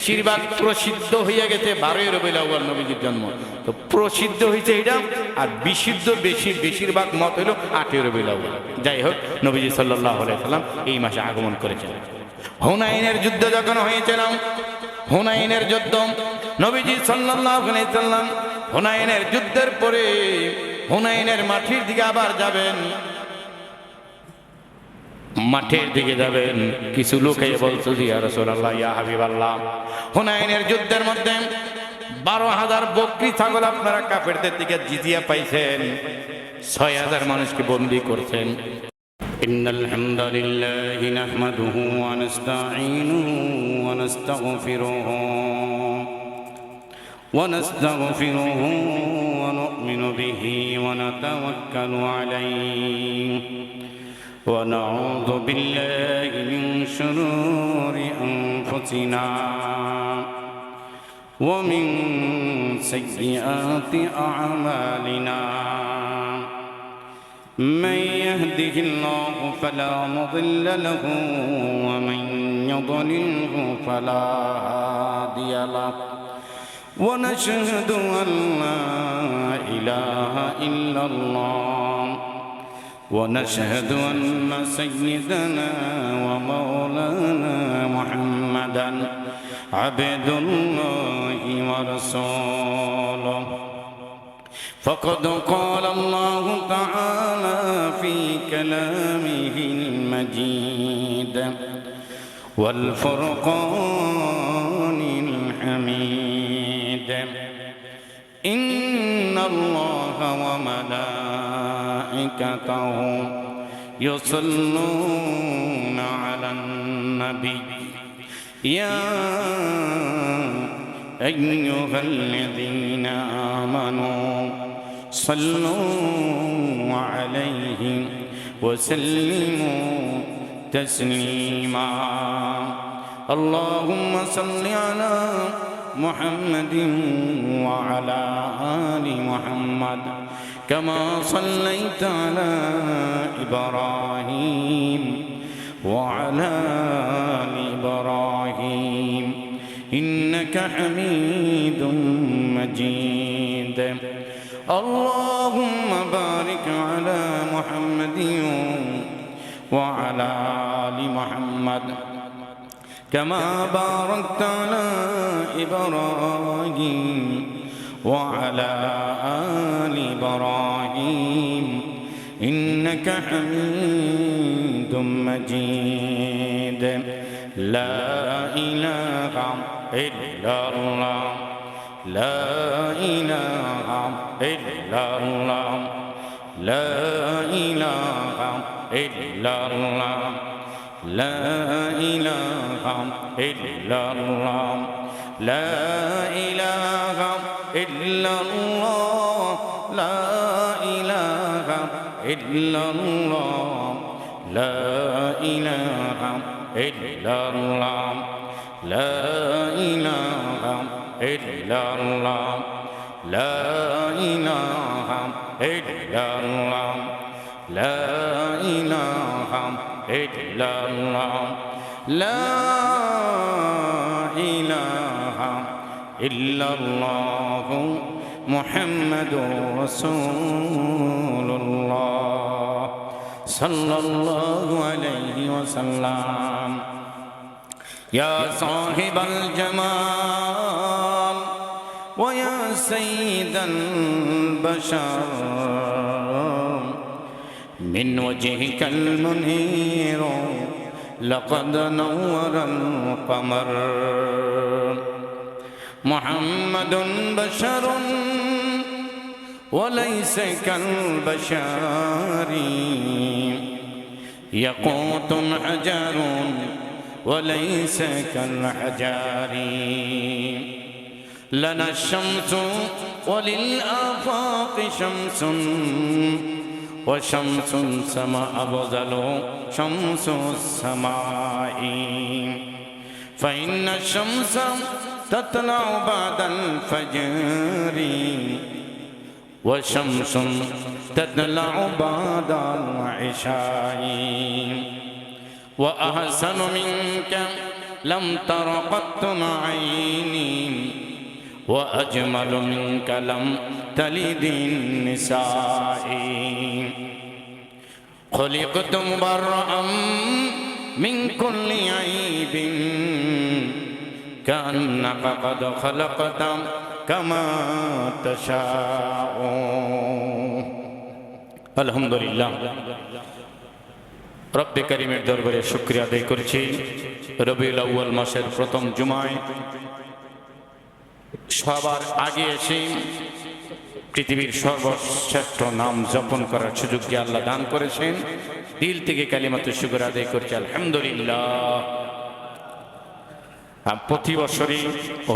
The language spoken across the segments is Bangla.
বেশিরভাগ প্রসিদ্ধ হয়ে গেছে 12ই রবিউল আউয়াল নবীজির জন্ম, তো প্রসিদ্ধ হয়েছে এটা, আর বিশুদ্ধ বেশিরভাগ মত হলো 8ই রবিউল আউয়াল। যাই হোক, নবীজি সাল্লাল্লাহু আলাইহি সাল্লাম এই মাসে আগমন করেছেন। হুনাইনের যুদ্ধ যখন হয়েছিল, হুনাইনের যুদ্ধ, নবীজি সাল্লাল্লাহু আলাইহি সাল্লাম হুনাইনের যুদ্ধের পরে হুনাইনের মাঠের দিকে আবার যাবেন, মাঠের দিকে যাবেন। কিছু লোক বলতো, ইয়া রাসূলুল্লাহ, ইয়া হাবিবাল্লাহ, হুনাইনের যুদ্ধের মধ্যে 12,000 বকরি ছাগল আপনারা কাফেরদের দিকে জিজিয়া পাইছেন, 6,000 মানুষকে বন্দী করছেন। ইন্নাল হামদালিল্লাহি নাহমাদুহু ওয়া নাস্তাঈনুহু ওয়া নাস্তাগফিরুহু ওয়া নু'মিনু বিহি ওয়া নাতাওয়াক্কালু আলাইহি ونعوذ بالله من شرور أنفسنا ومن سيئات أعمالنا من يهده الله فلا مضل له ومن يضلله فلا هادي له ونشهد أن لا إله إلا الله ونشهد أن سيدنا ومولانا محمدا عبد الله ورسوله فقد قال الله تعالى في كلامه المجيد والفرقان الحميد إن الله وملائكته يصلون على النبي يا أيها الذين آمنوا صلوا عليه وسلموا تسليما اللهم صل على محمد وعلى آل محمد كما صليت على إبراهيم وعلى آل إبراهيم إنك حميد مجيد اللهم بارك على محمد وعلى آل محمد كما باركت على إبراهيم وعلى آل إبراهيم إنك حميد مجيد لا إله إلا الله لا إله إلا الله لا إله إلا الله لا إله إلا الله لا إله إلا الله لا إله إلا الله لا إله إلا الله لا إله إلا الله لا إله إلا الله لا إله إلا الله لا إله إلا الله محمد رسول الله صلى الله عليه وسلم يا صاحب الجمال ويا سيد البشر من وجهك المنير لقد نور القمر محمد بشر وليس كالبشر يقوت حجر وليس كالحجار لنا الشمس وللآفاق شمس وشمس السماء أفضل شمس السماء فإن الشمس تطلع بعد الفجر وشمس تطلع بعد العشاء وأحسن منك لم تر قط عيني وأجمل منك لم تلد النساء خلقت مبرأ من كل عيب كأنك قد خلقت كما تشاء الحمد لله রব্বে কারিমের দরবারে শুকরিয়া আদায় করছি। রবিউল আউয়াল মাসের প্রথম জুমায় সবার আগে এসে পৃথিবীর সর্বশ্রেষ্ঠ নাম জপন করার সুযোগ যে আল্লাহ দান করেছেন, দিল থেকে কালিমাতুশ শুকর আদায় করছি আলহামদুলিল্লাহ। প্রতি বছরই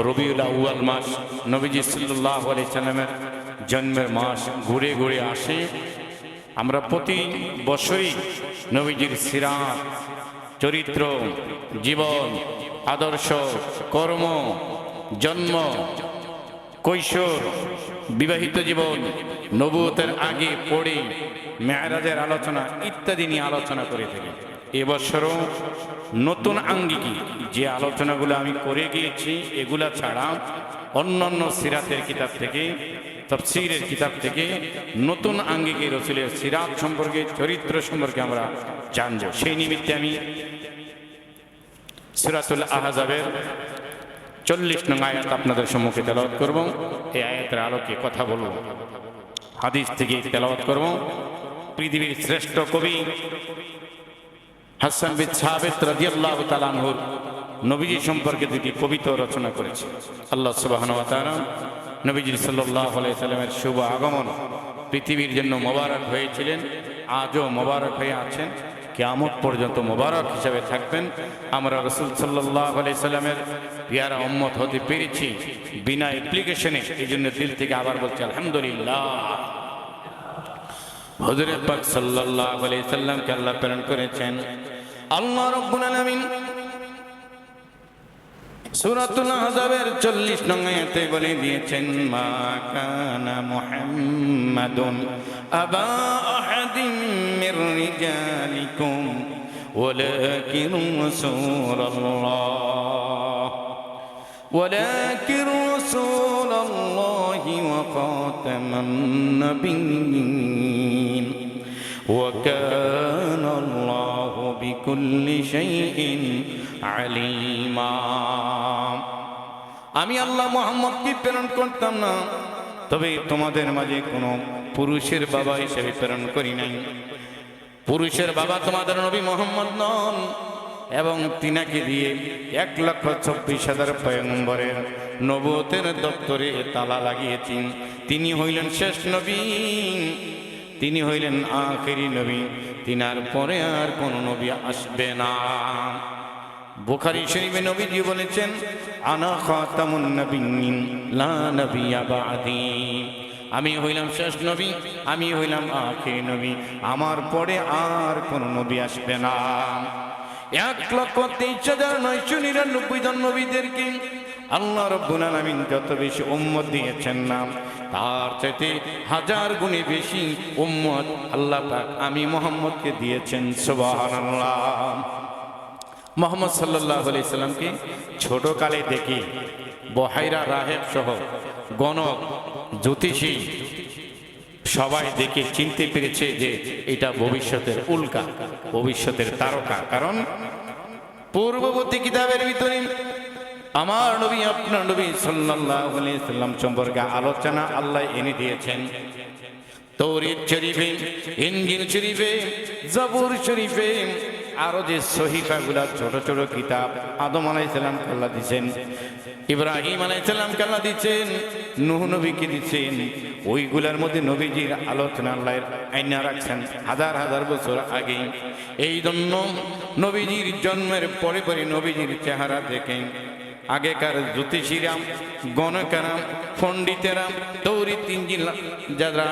রবিউল আউয়াল মাস নবীজি সাল্লাল্লাহু আলাইহি সাল্লামের জন্মের মাস ঘুরে ঘুরে আসে। আমরা প্রতি বছরই নবীজির সিরাত, চরিত্র, জীবন, আদর্শ, কর্ম, জন্ম, কৈশোর, বিবাহিত জীবন, নবুয়তের আগে পড়ে মেরাজের আলোচনা ইত্যাদি নিয়ে আলোচনা করে থাকি। এবছরও নতুন আঙ্গিকে যে আলোচনাগুলো আমি করে গিয়েছি এগুলা ছাড়া অন্যান্য সিরাতের কিতাব থেকে, তাফসীরের কিতাব থেকে নতুন আঙ্গিকে রাসূলের সিরাত সম্পর্কে, চরিত্র সম্পর্কে আমরা জানব। সেই নিমিত্তে আমি সূরাতুল আহজাবের 40 নং আয়াত আপনাদের সম্মুখে তেলাওয়াত করব। এই আয়াতের আলোকে কথা বলব, হাদিস থেকে তেলাওয়াত করব। পৃথিবীর শ্রেষ্ঠ কবি হাসান বিন সাবিত রাদিয়াল্লাহু তাআলা আনহু নবীজি সম্পর্কে দুটি কবিতা রচনা করেছে। আল্লাহ সুবহানাহু ওয়া তাআলা নবীজি সাল্লাল্লাহু আলাইহি সাল্লামের শুভ আগমন পৃথিবীর জন্য মোবারক হয়েছিলেন, আজও মোবারক হয়ে আছেন, কিয়ামত পর্যন্ত মোবারক হিসাবে থাকবেন। আমরা রাসূল সাল্লাল্লাহু আলাইহি সাল্লামের পিয়ারা উম্মত হতে পেরেছি বিনা অ্যাপ্লিকেশনে। এই জন্য দিল থেকে আবার বলছি আলহামদুলিল্লাহ। হুজুর পাক সাল্লাল্লাহু আলাইহি সাল্লামকে আল্লাহ প্রেরণ করেছেন। আল্লাহ রাব্বুল আলামিন সূরাতুল আহজাবের 40 নং আয়াতে বলে দিয়েছেন, মা কানা মুহাম্মাদুন আবা আহাদিন মির রিজালিকুম ওয়ালাকিন রাসূলুল্লাহি ওয়া খাতামান নাবিয়্যিন ওয়া কানা আল্লাহু বিকুল্লি শাইইন আলিমা। আমি আল্লাহ মুহাম্মদকে প্রেরণ করতাম না, তবে তোমাদের মাঝে কোনো পুরুষের বাবা হিসেবে প্রেরণ করি নাই। পুরুষের বাবা তোমাদের নবী মুহাম্মদ নন, এবং তিনাকে দিয়ে 1,24,000 পয়গম্বরের নবুয়তের দপ্তরে তালা লাগিয়েছেন। তিনি হইলেন শেষ নবী, তিনি হইলেন আখেরি নবী, তিনার পরে আর কোন নবী আসবে না। বুখারী শরীফে নবীজি বলেছেন, আনা খাতামুন নাবিয়্যিন লা নাবিয়্যা বা'দি। আমি হইলাম শেষ নবী, আমি হইলাম আখেরি নবী, আমার পরে আর কোন নবী আসবে না। 1,23,999 জন নবীদেরকে আল্লাহ রাব্বুল আলামিন যত বেশি উম্মত দিয়েছেন না, তার চাইতে 1000 গুণে বেশি উম্মত আল্লাহ পাক আমি মুহাম্মদকে দিয়েছেন। সুবহানাল্লাহ। মুহাম্মদ সাল্লাল্লাহু আলাইহি সাল্লামকে ছোট কালে দেখি বহাইরা রাহেব সহ গণক, জ্যোতিষী সবাই দেখে চিনতে পেরেছে যে এটা ভবিষ্যতের উল্কা, ভবিষ্যতের তারকা। কারণ পূর্ববর্তী কিতাবের ভিতরে আমার নবী, আপনার নবী সাল্লাল্লাহু আলাইহি সাল্লাম সম্পর্কে আলোচনা আল্লাহ এনে দিয়েছেন। তাওরাত শরীফে, ইনজিল শরীফে, জাবুর শরীফে, আরো যে সহিফাগুলা ছোট ছোট কিতাব আদম আলাইহিস সালামকে আল্লাহ দিয়েছেন, ইব্রাহিম আলাইহিস সালামকে আল্লাহ দিয়েছেন, নূহ নবীকে দিয়েছেন। ওইগুলার মধ্যে নবীজির আলোচনা আল্লাহ আইনা রাখছেন হাজার হাজার বছর আগে। এই জন্য নবীজির জন্মের পরে পরে নবীজির চেহারা দেখেন আগেকার জ্যোতিষীরা, গণকেরা, পণ্ডিতেরা, তাওরাত ইনজিল যারা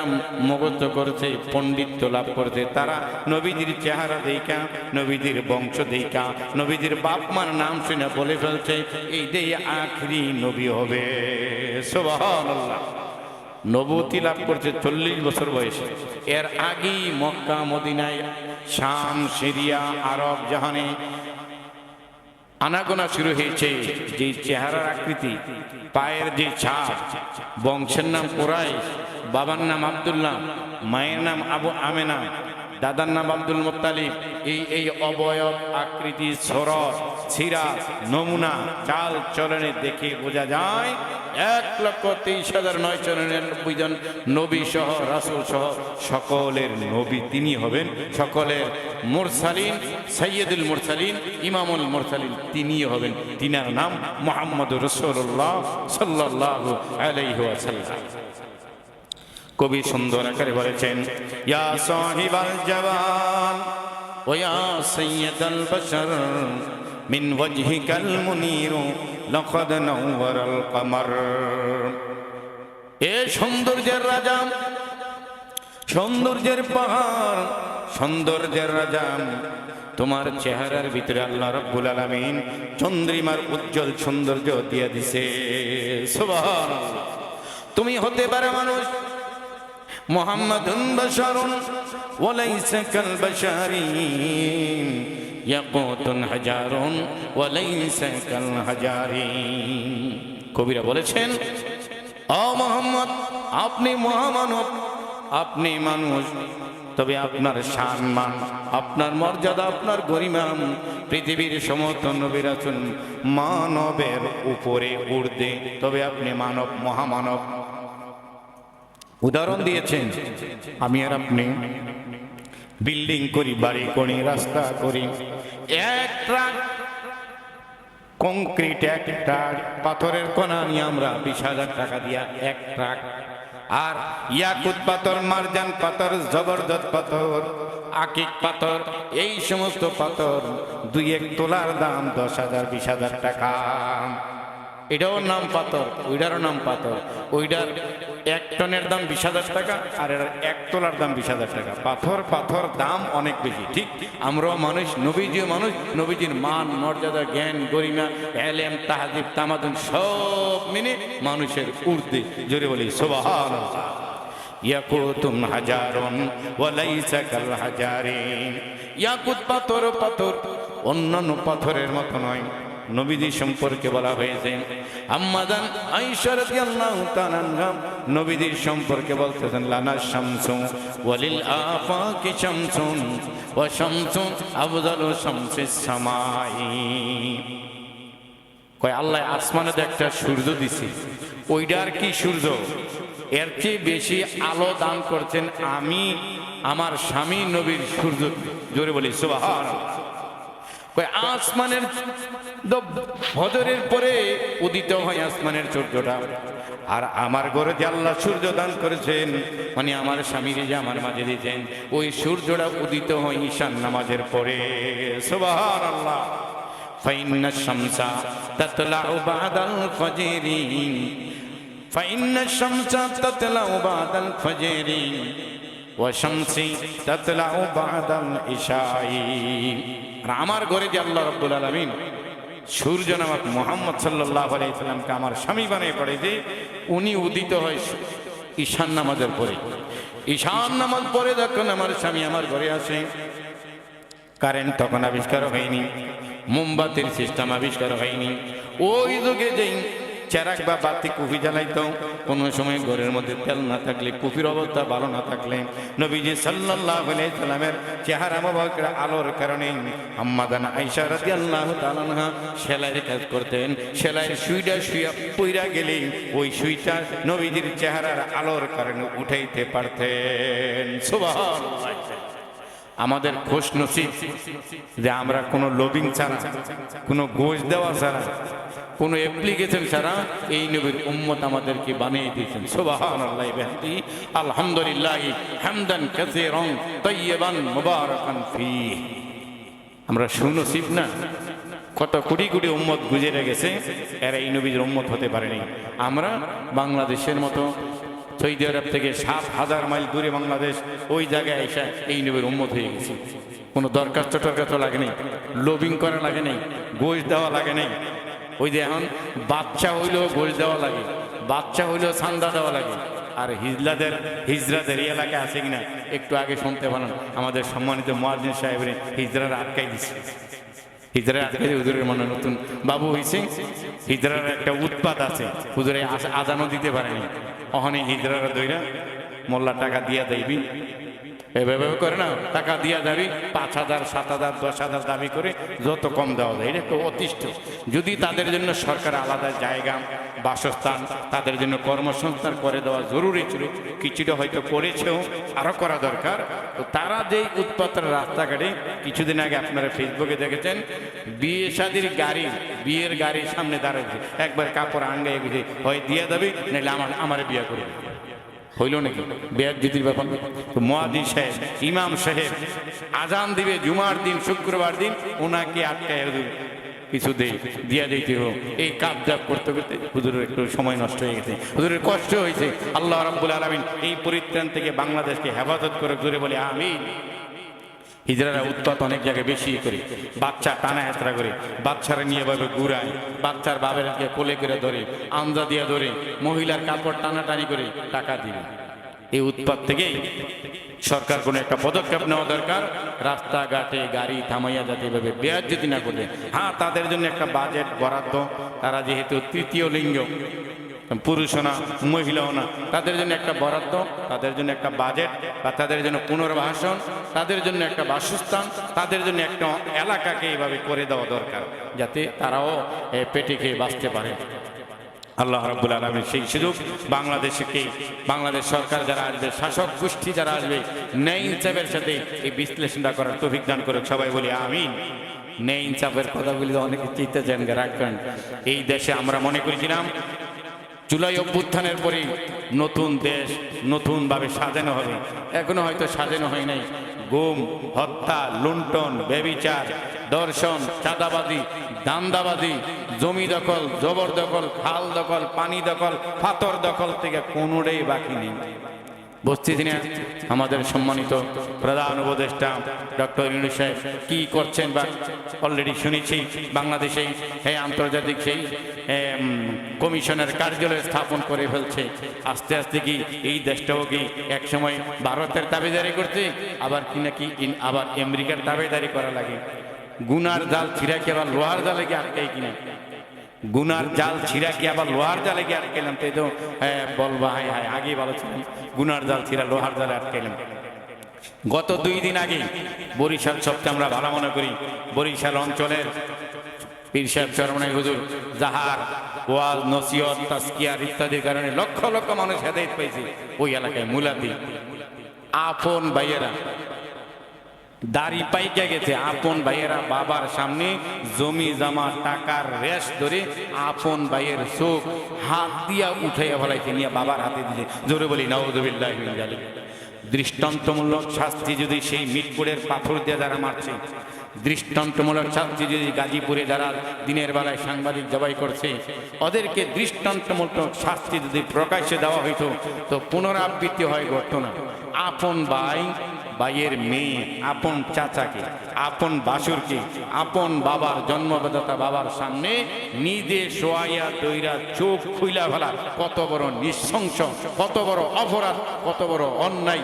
মুখস্থ করেছে, পণ্ডিত্য লাভ করেছে, তারা নবীজির চেহারা দেখা, নবীজির বংশ দেখা, নবীজির বাপ মার নাম শুনে বলে ফেলছে এই দেই আখরি নবী হবে। সুবহানাল্লাহ। নবুয়তি লাভ করছে 40 বছর বয়সে। এর আগেই মক্কা, মদিনায়, শাম, সিরিয়া, আরব জাহানে আনাগোনা শুরু হয়েছে। যে চেহারার আকৃতি, পায়ের যে ছাপ, বংশের নাম কুরাইশ, বাবার নাম আব্দুল্লাহ, মায়ের নাম আবু আমেনা, দাদার নাম আব্দুল মুত্তালিব, এই অবয়ব আকৃতি, সরস, সিরাত, নমুনা, চাল চলনে দেখে বোঝা যায় 1,23,999 জন নবী সহ রাসূল সহ সকলের নবী তিনি হবেন, সকলের মুরসালিন, সাইয়্যিদুল মুরসালিন, ইমামুল মুরসালিন তিনি হবেন। তিনার নাম মুহাম্মদুর রাসূলুল্লাহ সাল্লাল্লাহু আলাইহি ওয়াসাল্লাম। কবি সুন্দর আকারে বলেছেন, ইয়া সাহিবাল জওয়ান ওয়া ইয়া সাইয়্যিদাল বাশার মিন ওয়াজহিকাল মুনীর লাকাদ নাওয়ারাল কমার। এ সৌন্দর্যের রাজা, সৌন্দর্যের পাহাড়, সৌন্দর্যের রাজা, তোমার চেহারার ভিতরে আল্লাহ রাব্বুল আলামিন চন্দ্রিমার উজ্জ্বল সৌন্দর্য দিয়ে দিছে। সুবহানাল্লাহ। তুমি হতে পারে মানুষ, মুহাম্মাদুন বাশারুন ওয়া লাইসা কাল বাশারি, ইয়াকুতুন হাজারুন ওয়া লাইসা কাল হাজারি। কবিরা বলেছেন, ও মুহাম্মদ, আপনি মহামানব, আপনি মানুষ, তবে আপনার সম্মান, আপনার মর্যাদা, আপনার গরিমা পৃথিবীর সমস্ত নবীর আছেন মানবের উপরে ঊর্ধ্বে, তবে আপনি মানব, মহামানব। উদাহরণ দিয়েছেন, আমি আর আপনি বিল্ডিং করি, বাড়ি করি, রাস্তা করি, এক ট্রাক কংক্রিট, এক ট্রাক পাথরের কণা নিয়ে আমরা 20,000 টাকা দিয়া এক ট্রাক, আর ইয়াকুত পাথর, মারজান পাথর, জবরদস্ত পাথর, আকিক পাথর, এই সমস্ত পাথর 2-1 তোলার দাম 10,000 20,000 টাকা। এটাও নাম পাথর, ওইটারও নাম পাথর। ওইটার 1 টনের দাম 20,000 টাকা, আর এর 1 তোলার দাম 20,000 টাকা। পাথর পাথর দাম অনেক বেশি। ঠিক আমরাও মানুষ, নবীজিও মানুষ, নবীজির মান, মর্যাদা, জ্ঞান, গরিমা, এলেম, তাহাজিব, তামাদুন সব মিলে মানুষের ঊর্ধ্বে। জোরে বলি সুবহানাল্লাহ। ইয়াকুতুন হাজারুন ওয়া লাইসা কাল হাজারি। ইয়াকুত পাথর, পাথর অন্যান্য পাথরের মতো নয়। নবীজি সম্পর্কে বলা হয়েছে, আম্মাজান আয়েশা রাদিয়াল্লাহু তাআলা আনহা নবীজির সম্পর্কে বলতেছেন, লানা শামসু ওয়ালিল আফাকি শামসুন ওয়া শামসুন আফদালু শামসিস সামাই। কয় আল্লাহ আসমানে একটা সূর্য দিছে, ওইটার কি সূর্য, এর চেয়ে বেশি আলো দান করছেন আমি আমার স্বামী নবীর সূর্য। জোরে বলি সুবহানাল্লাহ। আসমানের ফজরের পরে উদিত হয় আসমানের সূর্যটা, আর আমার ঘরে যে আল্লাহ সূর্য দান করেছেন, মানে আমার স্বামীর যে আমার মাঝে দিয়েছেন, ওই সূর্যটা উদিত হয় ঈশান নামাজের পরে। সুবহানাল্লাহ। ফাইন্না শামসা তাতলাউ বাদাল ফাজরি, ফাইন্না শামসা তাতলাউ বাদাল ফাজরি ওয়া শামসি তাতলাউ বাদাল ইশাই। আমার ঘরে যে আল্লাহ রাব্বুল আলামিন সূর্য নামক মুহাম্মদ সাল্লাল্লাহু আলাইহি সাল্লামকে আমার স্বামী বানিয়ে পড়েছে, উনি উদিত হয় ঈশান নামাজের পরে। ঈশান নামাজ পরে যখন আমার স্বামী আমার ঘরে আসে, কারেন্ট তখন আবিষ্কার হয়নি, মোমবাতির সিস্টেম আবিষ্কার হয়নি। ওই যুগে যেই চেরাক বা বাতি কুফি জ্বালাইতো, কোনো সময় ঘরের মধ্যে তেল না থাকলে, কুফির অবস্থা ভালো না থাকলে, নবীজি সাল্লাল্লাহু আলাইহি সাল্লামের চেহারা মোবারকের আলোর কারণে আম্মাজান আয়েশা রাদিয়াল্লাহু তাআলা আনহা সেলাইয়ের কাজ করতেন। সেলাইয়ের সুইটা শুইয়া পইরা গেলে ওই সুইটা নবীজির চেহারার আলোর কারণে উঠাইতে পারতেন। সুবহানাল্লাহ। আমাদের খুশ নসিব যে আমরা কোনো লবিং ছাড়া, কোনো ঘুষ দেওয়া ছাড়া, কোনো অ্যাপ্লিকেশন ছাড়া এই নবীর উম্মত আমাদেরকে বানিয়ে দিয়েছেন। সুবহানাল্লাহি ওয়া বিহামদিহি, আলহামদুলিল্লাহি হামদান কাসীরান তাইয়্যিবান মুবারাকান ফীহি। আমরা সুনসিব না, কত কোটি কোটি উম্মত গুজরে গেছে, এরা এই নবীর উম্মত হতে পারেনি। আমরা বাংলাদেশের মতো সৌদি আরব থেকে 7,000 মাইল দূরে বাংলাদেশ, ওই জায়গায় এসে এই নবীর উম্মত হয়ে গেছি। কোনো দরখাস্ত টরখাস্ত লাগে নেই, লবিং করা লাগে নেই, ঘুষ দেওয়া লাগে নেই। ওই যে এখন বাচ্চা হইলেও ঘুষ দেওয়া লাগে, বাচ্চা হইলেও চান্দা দেওয়া লাগে। আর হিজরাদের এই এলাকায় আছে কিনা একটু আগে শুনতে পারেন, আমাদের সম্মানিত মুয়াজ্জিন সাহেবের হিজরারা আটকাই দিচ্ছে। হিজড়ার আজকে হুজুরের মনে নতুন বাবু হয়েছে, হিজড়ার একটা উৎপাত আছে, হুজুরে আজানও দিতে পারেনি, অহনে হিজড়ারা দইরা মোল্লা টাকা দিয়া দেবি এভাবে করে না, টাকা দিয়া যাবি 5,000 7,000 10,000 দাবি করে যত কম দেওয়া যায়, এটা একটু অতিষ্ঠ। যদি তাদের জন্য সরকার আলাদা জায়গা বাসস্থান, তাদের জন্য কর্মসংস্থান করে দেওয়া জরুরি ছিল, কিছুটা হয়তো করেছেও, আরও করা দরকার। তো তারা যেই উৎপাতের রাস্তাঘাটে, কিছুদিন আগে আপনারা ফেসবুকে দেখেছেন বিয়ে শাদির গাড়ি, বিয়ের গাড়ির সামনে দাঁড়াচ্ছে, একবার কাপড় আঙ্গাই গুছে হয় দিয়ে দেবে, নাহলে আমার বিয়ে করে দেবে। হইল নাকি বেয়াজ্জতির ব্যাপার? তো মুয়াজ্জিন সাহেব, ইমাম সাহেব আজান দিবে জুমার দিন, শুক্রবার দিন, ওনাকে আটকায় কিছু দিয়া দিতে হোক, এই কাজ জাপ করতে করতে হুজুরের একটু সময় নষ্ট হয়ে গেছে, হুজুরের কষ্ট হয়েছে। আল্লাহ রাব্বুল আলামিন এই পরিত্রাণ থেকে বাংলাদেশকে হেফাজত করে, জোরে বলে আমিন। হিজড়ারা উৎপাত অনেক জায়গায় বেশি করে, বাচ্চা টানা হেঁচড়া করে, বাচ্চারা নিয়ে ভাবে ঘুরায়, বাচ্চার বাবেরকে কোলে করে ধরে, আমজা দিয়ে ধরে, মহিলার কাপড় টানাটানি করে টাকা দিবে। এই উৎপাত থেকেই সরকার কোনো একটা পদক্ষেপ নেওয়া দরকার, রাস্তাঘাটে গাড়ি থামাইয়া যাতে এভাবে বেয়াজ্জতি না করবে। হ্যাঁ, তাদের জন্য একটা বাজেট বরাদ্দ, তারা যেহেতু তৃতীয় লিঙ্গ, পুরুষও না মহিলাও না, তাদের জন্য একটা বরাদ্দ, তাদের জন্য একটা বাজেট, বা তাদের জন্য পুনর্বাসন, তাদের জন্য একটা বাসস্থান, তাদের জন্য একটা এলাকাকে এইভাবে করে দেওয়া দরকার, যাতে তারাও পেটে খেয়ে বাঁচতে পারে। আল্লাহ রাব্বুল আলামিন সেই সুযোগ বাংলাদেশ সরকার যারা আসবে, শাসক গোষ্ঠী যারা আসবে, ন্যায় ইনসাফের সাথে এই বিশ্লেষণটা করার তৌফিক দান করে। সবাই বলি আমিন। ন্যায় ইনসাফের কথাগুলি অনেকে চিন্তা চান রাখবেন। এই দেশে আমরা মনে করেছিলাম জুলাই অভ্যুত্থানের পরে নতুন দেশ নতুনভাবে সাজানো হবে, এখনো হয়তো সাজানো হয় নাই। গুম, হত্যা, লুণ্ঠন, ব্যভিচার, দর্শন, চাঁদাবাজি, দান্দাবাজি, জমি দখল, জবরদখল, খাল দখল, পানি দখল, পাথর দখল থেকে কোনোটাই বাকি নেই। বসতেছি না আমাদের সম্মানিত প্রধান উপদেষ্টা ডক্টর ইউনূস সাহেব কি করছেন, বা অলরেডি শুনেছি বাংলাদেশে আন্তর্জাতিক সেই কমিশনের কার্যালয় স্থাপন করে ফেলছে। আস্তে আস্তে কি এই দেশটাও কি একসময় ভারতের দাবিদারি করছে, আবার কি নাকি আবার আমেরিকার দাবিদারি করা লাগে। গুনার জাল ছিঁড়া কি আবার লোহার জালে কি আটকাই কিনা, গুনার জাল ছিঁড়া কি আবার লোহার জালে কি আটকাইলাম, তাই তো বলবা হায় হায় আগে ভালো ছিল, গুনার জাল ছিঁড়া লোহার জালে আটকাইলাম। গত 2 দিন আগে বরিশাল সবচেয়ে আমরা ভালো মনে করি, বরিশাল অঞ্চলের পীর সাহেব চরমনাই হুজুর যাহার ওয়াজ নসিহত তাজকিয়ার ইত্যাদির কারণে লক্ষ লক্ষ মানুষ হেদায়েত পাইছে। ওই এলাকায় মুলাদি আপন ভাইয়েরা দাড়ি পাইকে গেছে, আপন ভাইয়েরা বাবার সামনে জমি জমা টাকার রেশ ধরে আপন ভাইয়ের চোখ হাত দিয়া উঠাইয়া ফেলাইছে, নিয়ে বাবার হাতে দিলে। জোরে বলি নাউযুবিল্লাহি মিন যালিক। দৃষ্টান্তমূলক শাস্তি যদি সেই মিটপুরের পাথর দিয়ে যারা মারছে, দৃষ্টান্তমূলক শাস্তি যদি গাজীপুরে যারা দিনের বেলায় সাংবাদিক জবাই করছে, ওদেরকে দৃষ্টান্তমূলক শাস্তি যদি প্রকাশ্যে দেওয়া হইতো তো পুনরাবৃত্তি হয় ঘটনা। আপন ভাই, ভাইয়ের মেয়ে, আপন চাচাকে, আপন বাসুরকে, আপন বাবার জন্মদাতা বাবার সামনে নিজে শোয়াইয়া দইরা চোখ খুইলা ফেলা কত বড় নৃশংস, কত বড় অপরাধ, কত বড় অন্যায়।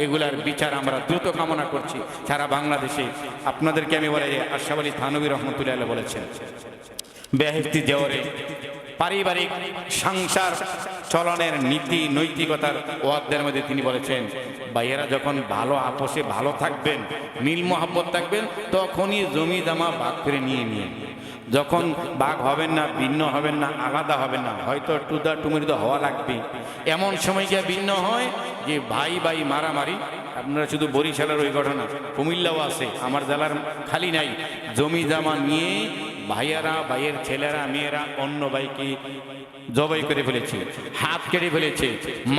এগুলার বিচার আমরা দ্রুত কামনা করছি সারা বাংলাদেশে। আপনাদেরকে আমি বলে যে আশরাফ আলী থানভী রহমতুল্লাহ আলাইহি বলেছেন, বেহেশতি দেওয়ারে পারিবারিক সংসার চলনের নীতি নৈতিকতার ওয়াদের মধ্যে তিনি বলেছেন, ভাইয়েরা যখন ভালো আপোষে ভালো থাকবেন, মিল মোহাব্বত থাকবেন, তখনই জমি জমা ভাগ করে নিয়ে নিয়ে, যখন ভাগ হবেন না, ভিন্ন হবেন না, আলাদা হবেন না, হয়তো টুদা টুমুরি তো হওয়া লাগবে। এমন সময় গিয়ে ভিন্ন হয় যে ভাই ভাই মারামারি। আপনারা শুধু বরিশালের ওই ঘটনা, কুমিল্লাও আছে, আমার জেলার খালি নাই। জমি জমা নিয়ে ভাইয়েরা, ভাইয়ের ছেলেরা, মেয়েরা অন্য ভাইকে জবাই করে ফেলেছে, হাত কেটে ফেলেছে,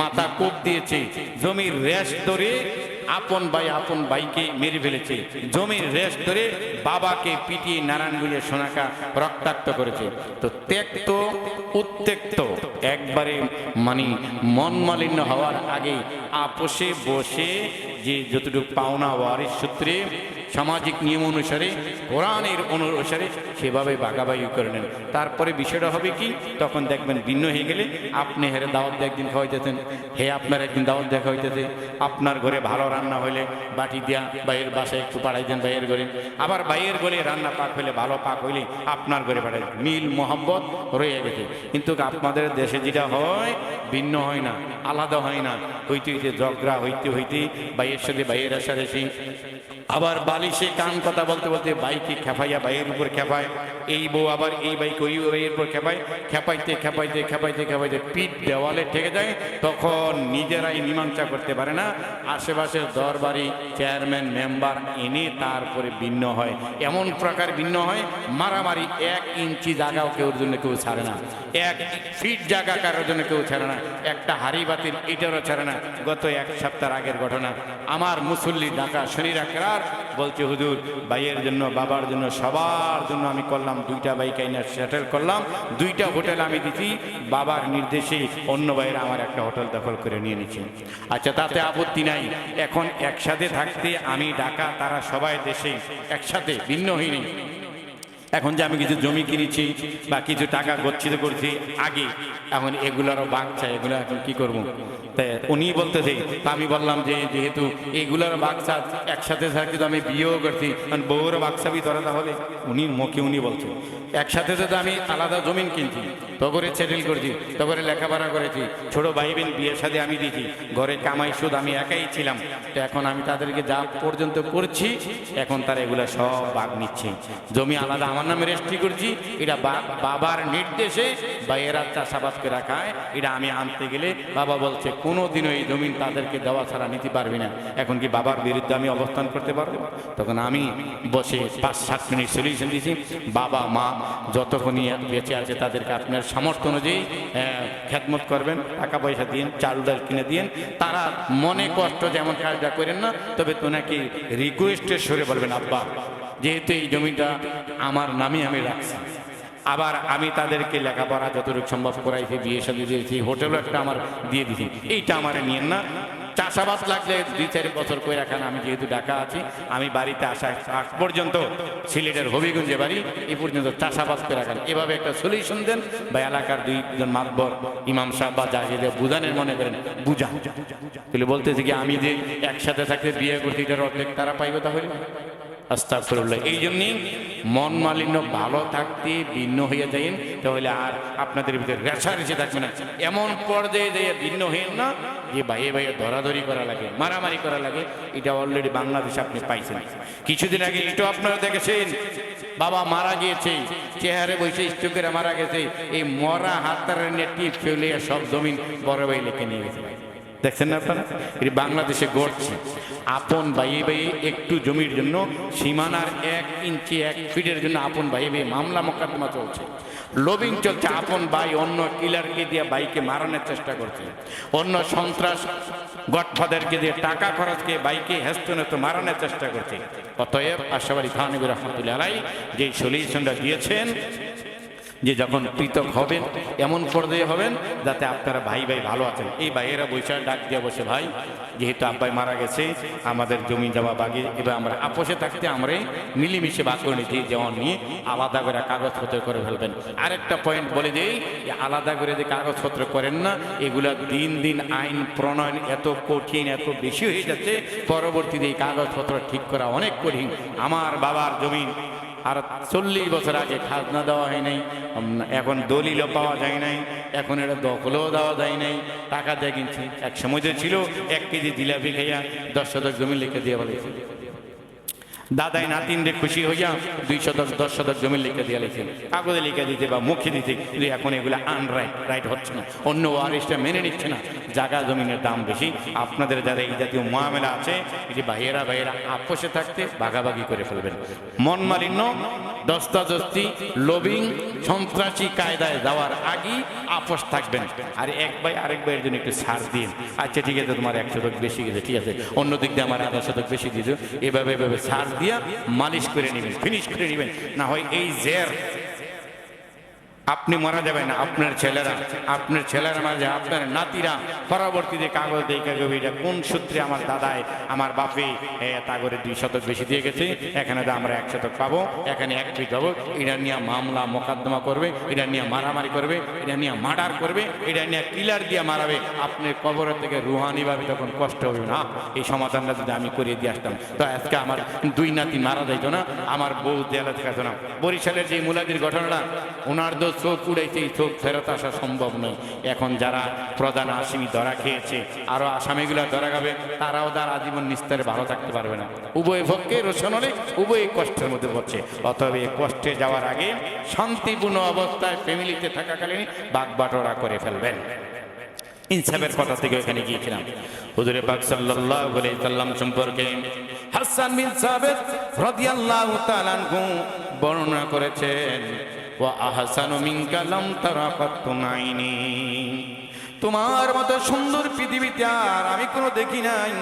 মাথা কোপ দিয়েছে, জমির রেশ ধরে আপন ভাই আপন ভাইকে মেরে ফেলেছে, জমির রেশ ধরে বাবাকে পিটিয়ে নারায়ণগঞ্জের সোনাকা রক্তাক্ত করেছে। তো ত্যক্ত উত্তেক্ত একবারে মন মালিন্য হওয়ার আগে আপোষে বসে যে যতটুকু পাওনা ওয়ারিশ সূত্রে সামাজিক নিয়ম অনুসারে, কোরআনের অনুসারে সেভাবে ভাগাভাগি করে নেন। তারপরে বিষয়টা হবে কি, তখন দেখবেন ভিন্ন হয়ে গেলে আপনি হেরে দাওয়াত দিয়ে একদিন খাওয়াইতেছেন, হে আপনার একদিন দাওয়াত দিয়ে খাওয়াইতেছে, আপনার ঘরে ভালো রান্না হলে বাটি দিয়া বাইরের বাসায় একটু পাঠাই দেন বাইরের ঘরে, আবার বাইরের ঘরে রান্না পাক হলে ভালো পাক হইলে আপনার ঘরে পাঠাই দেন। মিল মোহাব্বত রয়ে গেছে। কিন্তু আপনাদের দেশে যেটা হয় ভিন্ন হয় না, আলাদা হয় না, হইতে হইতে ঝগড়া হইতে হইতে বাইয়ের সাথে বাইয়ের আসারেসি, আবার বালিশে কান কথা বলতে বলতে বাইকে খেপাইয়া বাইয়ের উপর খেপায়, এই বউ আবার এই বাইকে ওই বাইয়ের উপর খেপায়, খেপাইতে খেপাইতে খেপাইতে খেপাইতে পিঠ দেওয়ালে ঠেকে যায়। তখন নিজেরাই মীমাংসা করতে পারে না, আশেপাশের দরবারি চেয়ারম্যান মেম্বার এনে তারপরে ভিন্ন হয়। এমন প্রকার ভিন্ন হয়, মারামারি 1 ইঞ্চি জায়গাও কেউর জন্য কেউ ছাড়ে না, 1 ফিট জায়গা কারোর জন্য কেউ ছাড়ে না, একটা হাড়ি বাতিল এটারও ছাড়ে না। গত 1 সপ্তাহ আগের ঘটনা, আমার মুসল্লি ঢাকা শনির আকরার বলছে, হুজুর ভাইয়ের জন্য, বাবার জন্য, সবার জন্য আমি করলাম 2টা বাইক আইনা সেটেল করলাম, 2টা হোটেল আমি দিচ্ছি, বাবার নির্দেশে অন্য ভাইয়েরা আমার একটা হোটেল দখল করে নিয়ে নিচ্ছে। আচ্ছা, তাতে আপত্তি নাই। এখন একসাথে থাকতে আমি ঢাকা, তারা সবাই দেশে একসাথে, ভিন্ন হইনি। এখন যে আমি কিছু জমি কিনেছি বা কিছু টাকা গচ্ছিত করছি আগে, এখন এগুলারও বাঘ চাই, এগুলো এখন কি করবো? তাই উনি বলতেছে, আমি বললাম যে যেহেতু এগুলার বাক্সা একসাথে থাকতে তো আমি বিয়েও করছি, বউর বাক্সাবি ধরা, তাহলে উনি মুখে উনি বলছেন একসাথে তো আমি আলাদা জমিন কিনছি, তো করে সেটেল করছি, তো করে লেখাপড়া করেছি, ছোট ভাই বোন বিয়ের সাথে আমি দিয়েছি, ঘরে কামাই সুদ আমি একাই ছিলাম, তো এখন আমি তাদেরকে যা পর্যন্ত করছি এখন তারা এগুলা সব বাঘ নিচ্ছে। জমি আলাদা আমার নামে রেজিস্ট্রি করছি, এটা বাবার নির্দেশে বাইরেরা চাষাবাদ করে রাখায়, এটা আমি আনতে গেলে বাবা বলছে কোনোদিনও এই জমিন তাদেরকে দেওয়া ছাড়া নিতে পারবি না। এখন কি বাবার বিরুদ্ধে আমি অবস্থান করতে পারবো? তখন আমি বসে 5-7 মিনিট সলিউশন দিয়েছি, বাবা মা যতক্ষণই বেঁচে আছে তাদেরকে আপনার সামর্থ্য অনুযায়ী খেদমত করবেন, টাকা পয়সা দিন, চাল ডাল কিনে দিন, তারা মনে কষ্ট যেমন কাজটা করেন না, তবে তোনাকে রিকোয়েস্টের সরে বলবেন, আব্বা যেহেতু এই জমিটা আমার নামে আমি রাখছি, আবার আমি তাদেরকে লেখাপড়া যতটুকু সম্ভব করাইছি, বিয়ে শাদী দিয়েছি, হোটেলও একটা আমার দিয়ে দিছি, এইটা আমার নিয়েন না। চাষাবাদ লাগলে 2-4 বছর করে রাখান, আমি যেহেতু ঢাকা আছি, আমি বাড়িতে আসা আগ পর্যন্ত সিলেটের হবিগঞ্জে বাড়ি, এই পর্যন্ত চাষাবাদ করে রাখান, এভাবে একটা সলিউশন দেন। বা এলাকার 2জন মাতবর ইমাম সাহেব বা যাকে বুঝানের মনে করেন বুঝা, তাহলে বলতেছে কি আমি যে একসাথে থাকতে বিয়ে করছি এটার অর্ধেক তারা পাইবে, তাহলে আস্তাগফিরুল্লাহ। এই জন্যই মন মালিন্য ভালো থাকতে ভিন্ন হয়ে যাইন, তাহলে আর আপনাদের ভিতরে রেশারেশি থাকবে না। এমন পর্যায়ে যেয়ে ভিন্ন হইন না যে ভাইয়ে ভাইয়ে ধরাধরি করা লাগে, মারামারি করা লাগে। এটা অলরেডি বাংলাদেশে আপনি পাইছেন। কিছুদিন আগে একটু আপনারা দেখেছেন, বাবা মারা গিয়েছে, চেহারে বসে স্ট্রোকের মারা গেছে, এই মরা হাতটার নেটি ফেলে সব জমিন বড় ভাই লিখে নিয়ে গেছে। দেখছেন না আপনারা, এটি বাংলাদেশে ঘটছে। আপন ভাইয়ে ভাইয়ে একটু জমির জন্য, সীমানার 1 ইঞ্চি 1 ফিটের জন্য আপন ভাইয়ে ভাইয়ে মামলা মোকদ্দমা চলছে, লবিং চলছে। আপন ভাই অন্য কিলারকে দিয়ে ভাইকে মারানোর চেষ্টা করছে, অন্য সন্ত্রাস গডফাদারকে দিয়ে টাকা খরচকে ভাইকে হেস্তনেত মারানোর চেষ্টা করছে। অতএব আশরাফ আলী থানভী রহমাতুল্লাহ আলাইহি যে সলিউশনটা দিয়েছেন, যে যখন পৃথক হবেন এমন পর্যায়ে হবেন যাতে আপনারা ভাই ভাই ভালো আছেন। এই ভাইয়েরা বৈশাখ ডাক দিয়ে বসে, ভাই যেহেতু আব্বাই মারা গেছে, আমাদের জমি জমা বাগে, এবার আমরা আপোষে থাকতে আমরা মিলিমিশে ভাগ করে নিতে, যেমন নিয়ে আলাদা করে কাগজপত্র করে ফেলবেন। আরেকটা পয়েন্ট বলে দিই, আলাদা করে যে কাগজপত্র করেন না, এগুলা দিন দিন আইন প্রণয়ন এত কঠিন, এত বেশি হয়ে যাচ্ছে, পরবর্তীতে এই কাগজপত্র ঠিক করা অনেক কঠিন। আমার বাবার জমি আর 40 বছর আগে খাজনা দেওয়া হয় নাই, এখন দলিলও পাওয়া যায় নাই, এখন এটা দখলও দেওয়া যায় নাই, টাকা দিয়ে কিনছি। এক সময় যে ছিল 1 কেজি জিলাপি খাইয়া 10 শতক জমি লিখে দিয়ে বলেছে, দাদাই নাতিনরে খুশি হইয়া 2 শতক 10 শতক জমি লিখে দিয়ে লিখেন, কাগজে লিখে দিতে বা মুখে দিতে। কিন্তু এখন এগুলো রাইট হচ্ছে না, অন্য ওয়ারিশটা মেনে নিচ্ছে না, জায়গা জমিনের দাম বেশি। আপনাদের যারা এই জাতীয় মামলা আছে, এটি ভাইয়েরা আপোষে থাকতে ভাগাভাগি করে ফেলবেন। মন মালিন্য, দস্তাদস্তি, লবিং, সন্ত্রাসী কায়দায় যাওয়ার আগেই আপোষ থাকবেন। আর এক ভাই আরেক ভাইয়ের জন্য একটু ছাড় দিন, আচ্ছা ঠিক আছে তোমার 1 শতক বেশি গেছে, ঠিক আছে অন্য দিক দিয়ে আমার 1/2 শতক বেশি দিয়েছো, এভাবে ছাড় দিয়া মালিশ করে নেবেন, ফিনিশ করে নেবেন। না হয় এই জের আপনি মারা যাবেন, আপনার ছেলেরা মারা যাবে, আপনার নাতিরা পরবর্তীতে কাগজ দিয়ে কাগজ এটা কোন সূত্রে আমার দাদাই আমার বাপে তাগরে 2 শতক বেশি দিয়ে গেছে, এখানে তো আমরা 1 শতক পাবো, এখানে 1 ফিট পাবো, এটা নিয়ে মামলা মোকদ্দমা করবে, এটা নিয়ে মারামারি করবে, এটা নিয়ে মার্ডার করবে, এটা নিয়ে কিলার দিয়ে মারাবে, আপনার কবর থেকে রুহানিভাবে তখন কষ্ট হবে না। এই সমাধানটা যদি আমি করিয়ে দিয়ে আসতাম তো আজকে আমার 2 নাতি মারা যাইত না, আমার বউ দেয়ালে থাকতো না। বরিশালের যে মুলাদির ঘটনাটা, ওনার তো চোখ উড়াইছে, এই চোখ ফেরত আসা সম্ভব নয়। এখন যারা প্রধান আসামি ধরা খেয়েছে, আরো আসামিগুলো ধরা খাবে, তারাও তার আজীবন নিস্তারে ভালো থাকতে পারবে না। উভয় পক্ষে রোশন হলে উভয় কষ্টের মধ্যে পড়ছে। অতএব এই কষ্টে যাওয়ার আগে শান্তিপূর্ণ অবস্থায় ফ্যামিলিতে থাকাকালীন বাগবাটোয়ারা করে ফেলবেন। ইনসাফের কথা থেকে এখানে গিয়েছিলাম। হুজুরে পাক সাল্লাল্লাহু আলাইহি সাল্লাম সম্পর্কে হাসান বিন সাবিত রাদিয়াল্লাহু তাআলা আনহু বর্ণনা করেছেন, ওয়া আহসানু মিনকা লাম তারা কাত্তু আইনি, তোমার মতো সুন্দর পৃথিবীতে আর আমি কোনো দেখি নাই।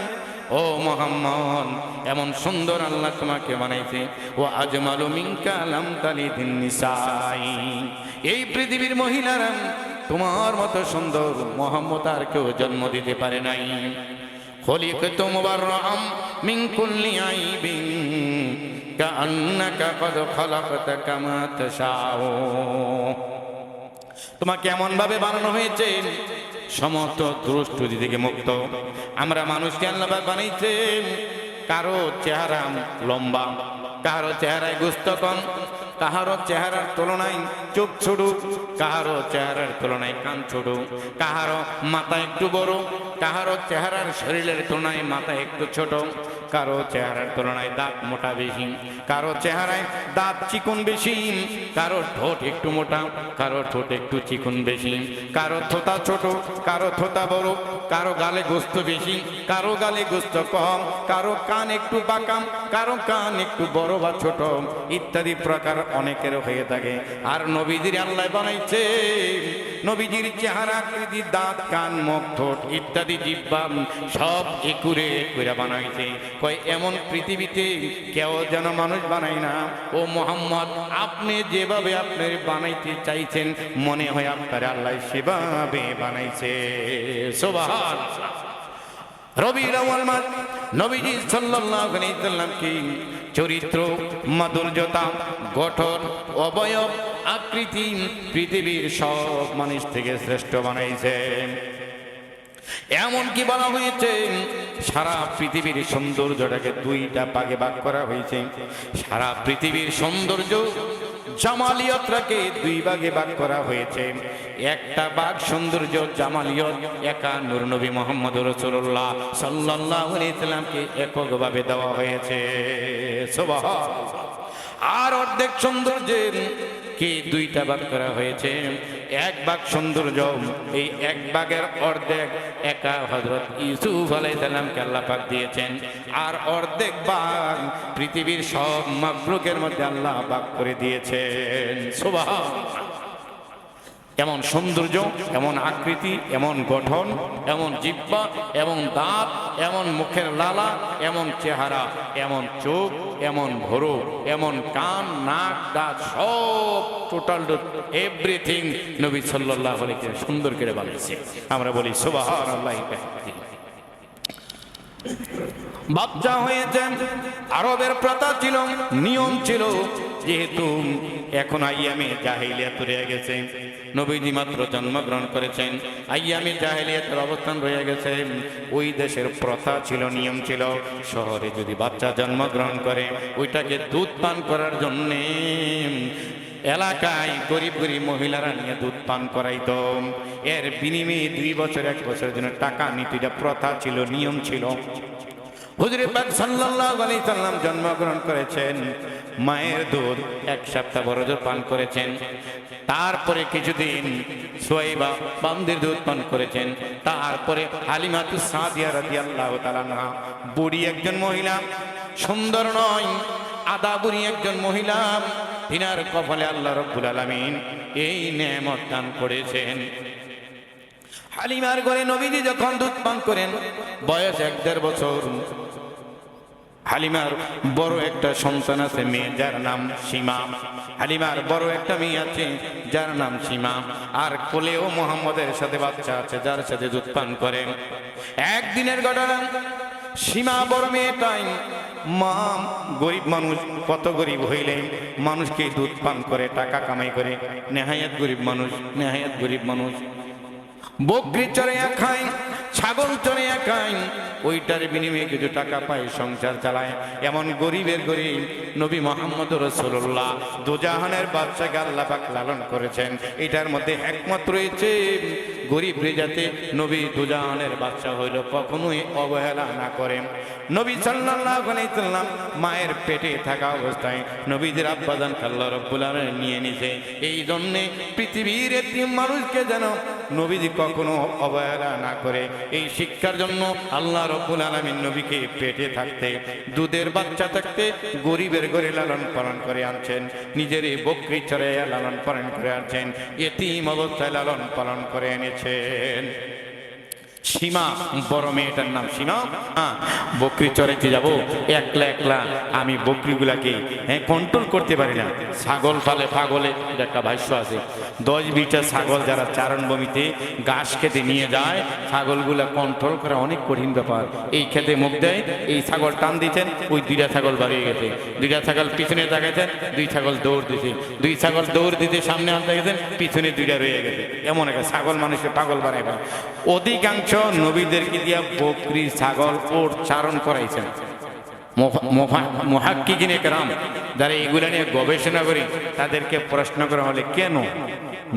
ও মুহাম্মদ, এমন সুন্দর আল্লাহ তোমাকে বানাইছে। ওয়া আজমালু মিনকা লাম তালিদিন নিসাই, এই পৃথিবীর মহিলারা তোমার মতো সুন্দর মুহাম্মদ আর কেউ জন্ম দিতে পারে নাই। খলিকতু মুবাররাম মিন কুল্লি আইবিন কাআন্নাকা ক্বাদ খালাকতা কামা তাশাউ, তোমাকে এমন ভাবে বানানো হয়েছে সমস্ত দুষ্টুদি থেকে মুক্ত। আমরা মানুষকে আল্লাহ বানাইছে, কারো চেহারা লম্বা, কারো চেহারায় গোস্ত কম, কাহারো চেহারার তুলনায় চোখ ছোট, কাহারো চেহারার তুলনায় কান ছোট, কাহারো মাথা একটু বড়, কাহারো চেহারার শরীরের তুলনায় মাথা একটু ছোট, কারো চেহারার তুলনায় দাঁত মোটা বেশি, কারো চেহারায় দাঁত চিকন বেশি, কারো ঠোঁট একটু মোটা, কারো ঠোঁট একটু চিকন বেশি, কারো থোতা ছোট, কারো থোতা বড়, কারো গালে গোস্ত বেশি, কারো গালে গোস্ত কম, কারো কান একটু বাঁকা, কারো কান একটু বড় বা ছোট, ইত্যাদি প্রকার অনেকের হয়ে থাকে। আর নবীজির আল্লাহ বানাইছে, নবীজির চেহারা আকৃতি, দাঁত, কান, মুখ, ঠোঁট ইত্যাদি জিহ্বা সব একুরে করে বানাইছে। কয় এমন পৃথিবীতে কেউ যেন মানুষ বানায় না। ও মুহাম্মদ, আপনি যেভাবে আপনি বানাইতে চাইছেন মনে হয় আপনার আল্লাহ সেভাবে বানাইছে। সুবহানাল্লাহ। রবিউল আউয়াল মাস নবীজি সাল্লাল্লাহু আলাইহি সাল্লাম কি চরিত্র, মাধুর্যতা, গঠন, অবয়ব, আকৃতি পৃথিবীর সব মানুষ থেকে শ্রেষ্ঠ বানাইছে। এমন কি বলা হয়েছে, সারা পৃথিবীর সৌন্দর্যটাকে 2টা ভাগে ভাগ করা হয়েছে। সারা পৃথিবীর সৌন্দর্য জামালিয়তটাকে 2 ভাগে ভাগ করা হয়েছে। একটা ভাগ সৌন্দর্য জামালিয়ত একা নূর নবী মুহাম্মদ রাসূলুল্লাহ সাল্লাল্লাহু আলাইহি সাল্লামকে এককভাবে দেওয়া হয়েছে। সুবহানাল্লাহ। আর অর্ধেক সৌন্দর্যের কি 2টা ভাগ করা হয়েছে। 1 ভাগ সৌন্দর্য, এই 1 ভাগের অর্ধেক একা হযরত ইউসুফ আলাইহিস সালামকে আল্লাহ পাক দিয়েছেন, আর অর্ধেক ভাগ পৃথিবীর সব মাখলুকের মধ্যে আল্লাহ ভাগ করে দিয়েছেন। সুবহানাল্লাহ। এমন সৌন্দর্য, এমন আকৃতি, এমন গঠন, এমন জিহ্বা, এমন দাঁত, এমন মুখের লালা, এমন চেহারা, এমন চোখ, এমন ভরো, এমন কান, নাক, দাঁত সব টোটাল এভরিথিং নবী সাল্লাল্লাহু আলাইহি ওয়াসাল্লাম সুন্দর করে বানিয়েছে। আমরা বলি সুবহানাল্লাহ। বাচ্চা হয়েছেন, আরবের প্রথা ছিল, নিয়ম ছিল, যেহেতু এখন আইয়ামে জাহিলিয়াত রয়ে গেছে, নবীজি মাত্র জন্মগ্রহণ করেছেন, আইয়ামে জাহিলিয়াতের অবস্থান রয়ে গেছে। ওই দেশের প্রথা ছিল, নিয়ম ছিল, শহরে যদি বাচ্চা জন্মগ্রহণ করে ওইটাকে দুধ পান করার জন্যে এলাকায় গরিব গরিব মহিলারা নিয়ে দুধ পান করাইতো। এর বিনিময়ে 2 বছর 1 বছরের জন্য টাকা নিত। এটা প্রথা ছিল, নিয়ম ছিল। হুজুর পাক সাল্লাল্লাহু আলাইহি সাল্লাম জন্মগ্রহণ করেছেন, মায়ের দুধ 1 সপ্তাহ বড়জোর পান করেছেন। তারপরে কিছুদিন সুয়াইবা বান্দির দুধ পান করেছেন। তারপরে হালিমাতুস সাদিয়া রাদিয়াল্লাহু তাআলা আনহা, বুড়ি একজন মহিলা, সুন্দর নয়, আদা বুড়ি একজন মহিলা, তিনার কপালে আল্লাহ রাব্বুল আলামিন এই নেয়ামত দান করেছেন। হালিমার ঘরে নবীজি যখন দুধ পান করেন, বয়স 1-1.5 বছর, হালিমার বড় একটা সন্তান আছে, মেয়ে যার নাম সীমা। হালিমার বড় একটা মেয়ে আছে যার নাম সীমা। আর কোলেও মোহাম্মদের সাথে বাচ্চা আছে যার সাথে দুধ পান করে। একদিনের ঘটনা, সীমা বড় মেয়েটাই, মা গরিব মানুষ, কত গরিব হইলে মানুষকে দুধ পান করে টাকা কামাই করে, নেহায়াত গরিব মানুষ, নেহায়াত গরিব মানুষ। বকরি চড়াইয়া খায়, ছাগল চড়াইয়া খায়, ওইটার বিনিময়ে কিছু টাকা পায়, সংসার চালায়। এমন গরিবের গরিব নবী মুহাম্মদ রাসূলুল্লাহ দুজাহানের বাদশাকে আল্লাহ পাক লালন করেছেন। এটার মধ্যে একমাত্র রয়েছে গরিব যাতে নবী দুজাহানের বাদশা হইল কখনোই অবহেলা না করে। নবী সাল্লাল্লাহু আলাইহি সাল্লাম মায়ের পেটে থাকা অবস্থায় নবীদের আব্বাজান আল্লাহ রাব্বুল আলামিন নিয়ে নিছে। এই জন্যে পৃথিবীর এতিম মানুষকে যেন নবীজি কখনো অবহেলা না করে, এই শিক্ষার জন্য আল্লাহ রাব্বুল আলামিন নবীকে পেটে থাকতে, দুধের বাচ্চা থাকতে গরিবের ঘরে লালন পালন করে আনছেন, নিজের এই বকরি চড়াইয়া লালন পালন করে আনছেন, এতিম অবস্থায় লালন পালন করে এনেছেন। সীমা বড় মেয়েটার নাম সীমা। বকরি চড়াইতে যাব, একলা একলা আমি বকরিগুলাকে কন্ট্রোল করতে পারি না। ছাগল ফালে পাগলে, এটা একটা ভাষ্য আছে। 10-20টা ছাগল যারা চারণভূমিতে ঘাস খেতে নিয়ে যায়, ছাগলগুলা কন্ট্রোল করা অনেক কঠিন ব্যাপার। এই খেতে মুখ দেয়, এই ছাগল টান দিচ্ছেন, ওই 2টা ছাগল বাড়িয়ে গেছে, 2টা ছাগল পিছনে তাকাইছেন, 2 ছাগল দৌড় দিতে, 2 ছাগল দৌড় দিতে সামনে আনতে গেছেন, পিছনে 2টা রয়ে গেছে। এমন একটা ছাগল মানুষকে পাগল বানায়। অধিকাংশ নবীদেরকে দিয়া বকরি ছাগল ওর চারণ করাইছেন। মুহাক্কিকিনে কেরাম যারা এগুলা নিয়ে গবেষণা করি, তাদেরকে প্রশ্ন করা হলে কেন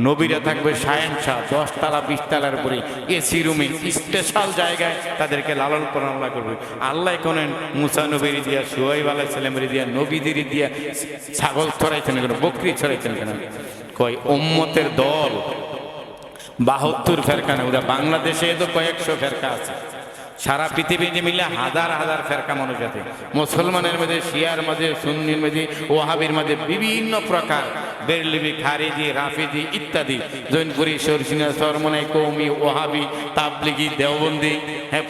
নবীরা থাকবে শাহেনশাহ 10 তলা 20 তলার উপরে এসি রুমে স্পেশাল জায়গায় তাদেরকে লালন পালন করবে? আল্লাহ কোন মুসা নবীর দিয়া, শুআইব আলাইহিস সালামের দিয়া, নবীদের দিয়া ছাগল ছড়াইছেন কেন, বকরি ছড়াইছেন কেন? কয় উম্মতের দল 72 ফেরকা না, ওরা বাংলাদেশে তো কয়েকশো ফেরকা আছে, সারা পৃথিবীতে মিলে হাজার হাজার ফেরকা মানুষ আছে। মুসলমানের মধ্যে, শিয়ার মধ্যে, সুন্নির মধ্যে, ওয়াহাবির মধ্যে বিভিন্ন প্রকার, বেরলিবি, খারিজি, রাফিজি ইত্যাদি, জৈনপুরি, শরসিনা, সরমনাই, কৌমি, ওয়াহাবি, তাবলিগি, দেওবন্দি,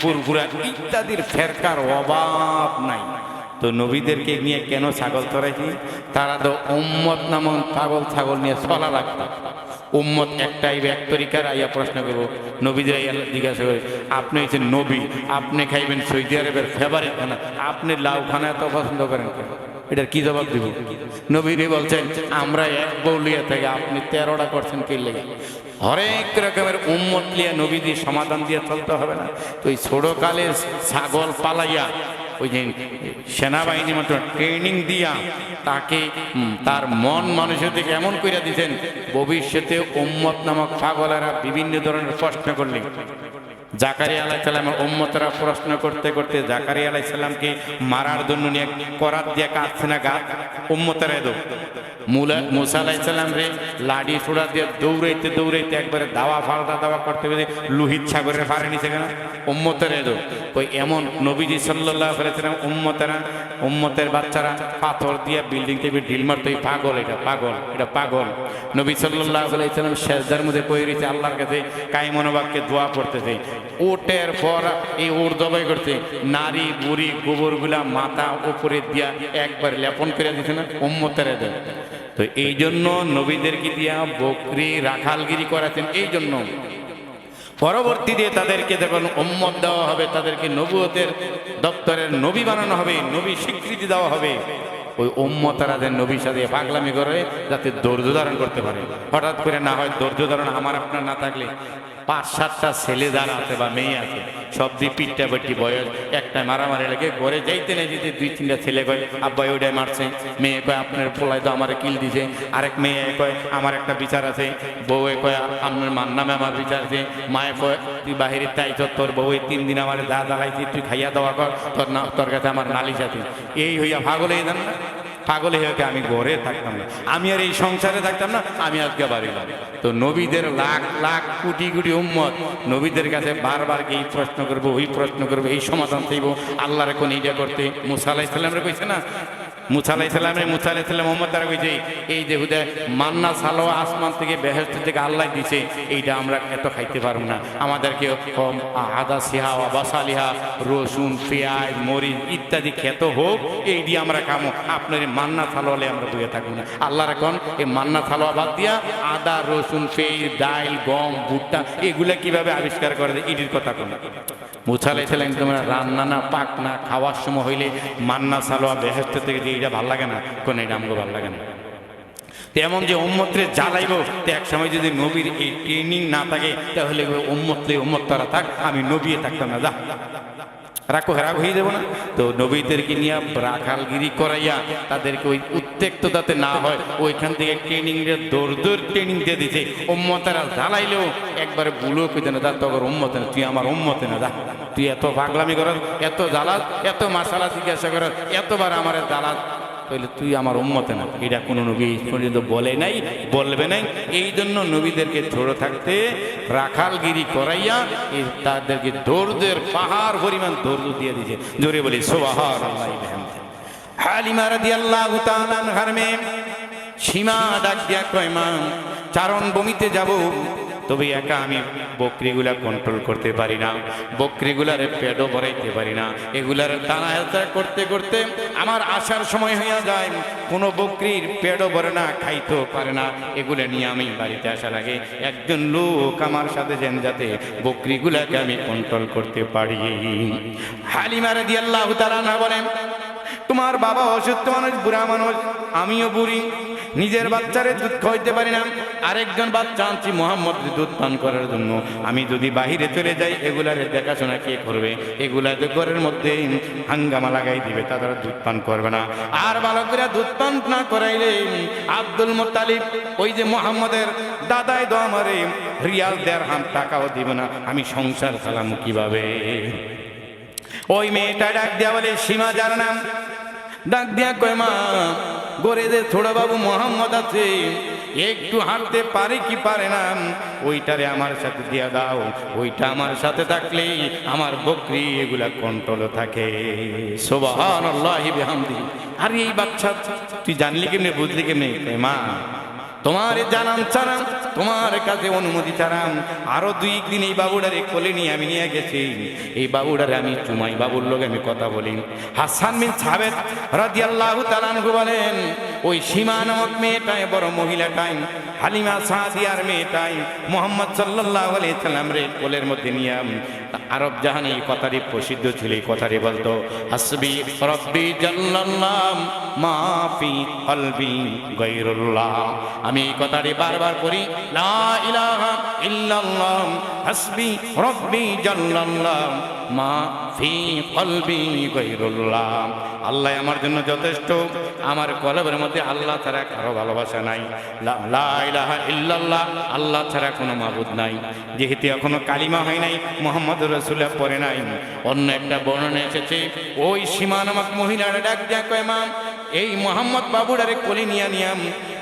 পুরপুরা ইত্যাদির ফেরকার অভাব নাই। তো নবীদেরকে নিয়ে কেন ছাগল চড়াইছি? তারা তো উম্মত নামক পাগল ছাগল নিয়ে চলা লাগতো। উম্মত একটাই এক তরিকার। আইয়া প্রশ্ন করবো, নবীদের জিজ্ঞাসা করে, আপনি হচ্ছেন নবী, আপনি খাইবেন সৌদি আরবের ফেভারিট খানা, আপনি লাউ খানা এত পছন্দ করেন কেন? এটার কি জবাব দিব? নবীরে বলছেন আমরা এক বউলিয়া থেকে আপনি 13টা করছেন কি লেগে? হরেক রকমের উম্মত লিয়া নবীদি সমাধান দিয়ে চলতে হবে না? তো এই ছোটকালে ছাগল পালাইয়া ওই যে সেনাবাহিনীর মতো ট্রেনিং দিয়া তাকে তার মন মানুষের দিকে এমন করে দিতেন, ভবিষ্যতে উম্মত নামক পাগলেরা বিভিন্ন ধরনের প্রশ্ন করলেন। জাকারিয়া আলাইহিস সালামের উম্মতরা প্রশ্ন করতে করতে জাকারিয়া আলাইহিস সালামকে মারার জন্য নিয়ে করাত দিয়ে কাটছে না গাছ, উম্মতরা এদো মুসা আলাইহিস সালাম রে লাডি ছোড়া দিয়ে দৌড়াইতে দৌড়াইতে একবারে দাওয়া ফালটা দাওয়া করতে পেরে লোহিত সাগরের পারে নিচে কেন? উম্মতের এদো। ওই এমন নবীজি সাল্লাল্লাহু আলাইহি ওয়াসাল্লাম উম্মতের বাচ্চারা পাথর দিয়ে বিল্ডিং থেকে ঢিল মারতো। এই পাগল, এটা পাগল, এটা পাগল। নবী সাল্লাল্লাহু আলাইহি ওয়াসাল্লাম সেজদার মধ্যে পড়ে রয়েছে, আল্লাহর কাছে কায়মনোবাক্যে দোয়া করতেছে। ওটের পর এই ওর জবাই করতে নারী বুড়ি গোবরগুলা মাথা উপরে দিয়া একবার লেপন করে দিছে না, উম্মতের এদো। তো এই জন্য নবীদেরকে দিয়া বকরি রাখালগিরি করাতেন। এই জন্য পরবর্তীতে তাদেরকে যখন উম্মত দেওয়া হবে, তাদেরকে নবুয়তের দপ্তরের নবী বানানো হবে, নবী স্বীকৃতি দেওয়া হবে, ওই উম্মতারা যেন নবীর সাথে পাগলামি করে যাতে ধৈর্য ধারণ করতে পারে। হঠাৎ করে না হয় ধৈর্য ধারণ আমার আপনার না থাকলে 5-7টা ছেলে যারা আছে বা মেয়ে আছে, সব দিয়ে পিঠটা পেটি বয়স একটা মারামারি লেগে ঘরে যাইতে না যেতে 2-3টা ছেলে কয় আব্বা ওইটাই মারছে, মেয়ে কয় আপনার পোলায় তো আমার কিল দিছে, আরেক মেয়ে কয় আমার একটা বিচার আছে, বউয়ে কয় আপনার মার নামে আমার বিচার আছে, মায়ে কয় তুই বাহিরে তাই তোর বউ 3 দিন আমার দা দাঁড়াইছি, তুই খাইয়া দাওয়া কর, তোর কাছে আমার নালিশ আছে। এই হইয়া পাগল হয়ে যান না, পাগল হয়ে আমি ঘরে থাকতাম না, আমি আর এই সংসারে থাকতাম না, আমি আজকে বাড়ি যাবো। তো নবীদের লাখ লাখ কোটি কোটি উম্মত নবীদের কাছে বারবার এই প্রশ্ন করবো, ওই প্রশ্ন করবো, এই সমাধান চাইব, আল্লাহর কোন এইটা করতে। মুসা আলাইহিস সালামের কইছে না মুসা আলাইহিস সালাম উম্মত তারা কইছে এই যে হুদা মান্না সালো আসমান থেকে বেহেশত থেকে আল্লাহ দিছে, এইটা আমরা এত খাইতে পারব না, আমাদেরকে আদা সিহা বাসালিহা রসুন পেঁয়াজ মরিচ ইত্যাদি খেত হোক, এই দিয়ে আমরা খামো, আপনার মান্না সালোয়ালে আমরা দুয়ে থাকবো না। আল্লাহর এখন এই মান্না সালোয়া বাদ দিয়া আদা রসুন পেঁয়াজ ডাল গম ভুট্টা এগুলা কিভাবে আবিষ্কার করে দেয়, এটির কথা কোন মুসা আলাইহিস সালাম তোমরা রান্না না পাক না খাওয়ার সময় হইলে মান্না সালোয়া বেহেশত থেকে যে এটা ভাল লাগে না, কোন এটা আমাকে ভাল লাগে না। তেমন যে উম্মতরে জ্বালাইব, তো এক সময় যদি নবীর এই ট্রেনিং না থাকে তাহলে উম্মত তারা থাক, আমি নবী থাকতাম না, যা রাগ হয়ে যাবো না। তো নবীদেরকে নিয়ে রাখালগিরি করাইয়া তাদেরকে ওই উত্তেক্ত যাতে না হয় ওইখান থেকে দৌড় ট্রেনিং দিয়ে দিছে। উম্মতেরা জ্বালাইলেও একবারে ভুলও কইতে না, তখন উম্মতে না, তুই আমার উম্মতে না, যা তুই এত পাগলামি করস, এত জ্বালাস, এত মাসালা জিজ্ঞাসা করস, এতবার আমার জ্বালাস, তাহলে তুই আমার উম্মতে না। এটা কোনো নবী পর্যন্ত বলে নাই, বলবে নাই। এই জন্য নবীদেরকে ছোট থাকতে রাখালগিরি করাইয়া তাদেরকে দৌড়দের পাহাড় পরিমাণ দৌড় দিয়ে দিয়েছে। জোরে বলি সুবহানাল্লাহ। হালিমা রাদিয়াল্লাহু তাআলা আনহার মেয়ে সীমা ডাক দিয়া কয়, মা চারণ ভূমিতে যাব, তবে একা আমি বকরিগুলা কন্ট্রোল করতে পারি না, বকরিগুলার পেটও ভরাইতে পারি না, এগুলার টানা হেলচা করতে করতে আমার আসার সময় হইয়া যায়, কোনো বকরির পেটও ভরে না, খাইতেও পারে না, এগুলো নিয়ে আমি বাড়িতে আসা লাগে, একজন লোক আমার সাথে যেন যাতে বকরিগুলাকে আমি কন্ট্রোল করতে পারি। হালিমা রাদিয়াল্লাহু তাআলা না বলেন, তোমার বাবা অসুস্থ মানুষ, বুড়া মানুষ, আমিও বুড়ি, নিজের বাচ্চারে দুধ খাওয়াইতে পারি না, আরেকজন বাচ্চা আনছি মোহাম্মদ দুধ পান করার জন্য, আমি যদি বাহিরে চলে যাই এগুলার দেখাশোনা কে করবে, এগুলা ঘরের মধ্যে হাঙ্গামা লাগাই দিবে, তারা দুধ পান করবে না। আর বালকেরা দুধ পান না করাইলে আব্দুল মুত্তালিব ওই যে মোহাম্মদের দাদাই দো আমারে রিয়াল দেড়হাম টাকাও দিবে না, আমি সংসার চালামু কিভাবে? ওই মেয়েটা ডাক দিয়া বলে, সীমা যার নাম, ডাক দিয়া কয়, মা গোরে যে ছোট বাবু মোহাম্মদ আছে, একটু হাঁটতে পারে কি পারে না, ওইটারে আমার সাথে দিয়া দাও, ওইটা আমার সাথে থাকলে আমার বকরি এগুলা কন্ট্রোল থাকে। সুবহানাল্লাহি বিহামদিহি। আর এই বাচ্চা তুই জানলি কেমনে, বুঝলি কেমনে? মা তোমার জানান ছাড়াম, তোমার কাছে অনুমতি ছাড়াম, আরো 2 দিন এই বাবুডারে কোলে নিয়ে আমি নিয়ে গেছি, এই বাবুডারে আমি চুমাই, বাবুর লোক আমি কথা বলি। হাসান বিন সাবিত রাদিয়াল্লাহু তাআলা আনহু বলেন, ওই সীমা নামক মেয়েটাই বড় মহিলাটাই, হালিমা সাদিয়ার মেয়েটাই মুহাম্মদ সাল্লাল্লাহু আলাইহি সাল্লাম রে কোলের মধ্যে নিয়ে আরব জাহানে এই কথাটি প্রসিদ্ধ ছিল, এই কথাটি বলতো, হাসবি রব্বি জাল্লাল্লাহ মা ফি কলবি গায়রুল্লাহ। আমি এই কথাটি বারবার করি, লা ইলাহা ইল্লাল্লাহ হাসবি রব্বি জাল্লাল্লাহ মা ফি কলবি গায়রুল্লাহ। আল্লাহ আমার জন্য যথেষ্ট, আমার কলবের মধ্যে আল্লাহ ছাড়া কারো ভালোবাসা নাই, লা ইলাহা ইল্লাল্লাহ আল্লাহ ছাড়া কোনো মাবুদ নাই। যেহেতু এখনো কালিমা হয় নাই, মুহাম্মদুর রাসূলুল্লাহ পড়ে নাই, অন্য একটা বর্ণনা এসেছে, ওই সীমা নামক মহিলারা ডাক দিয়া কয়, মা এই মোহাম্মদ বাবুডারে কোলে নিয়ে নিয়াম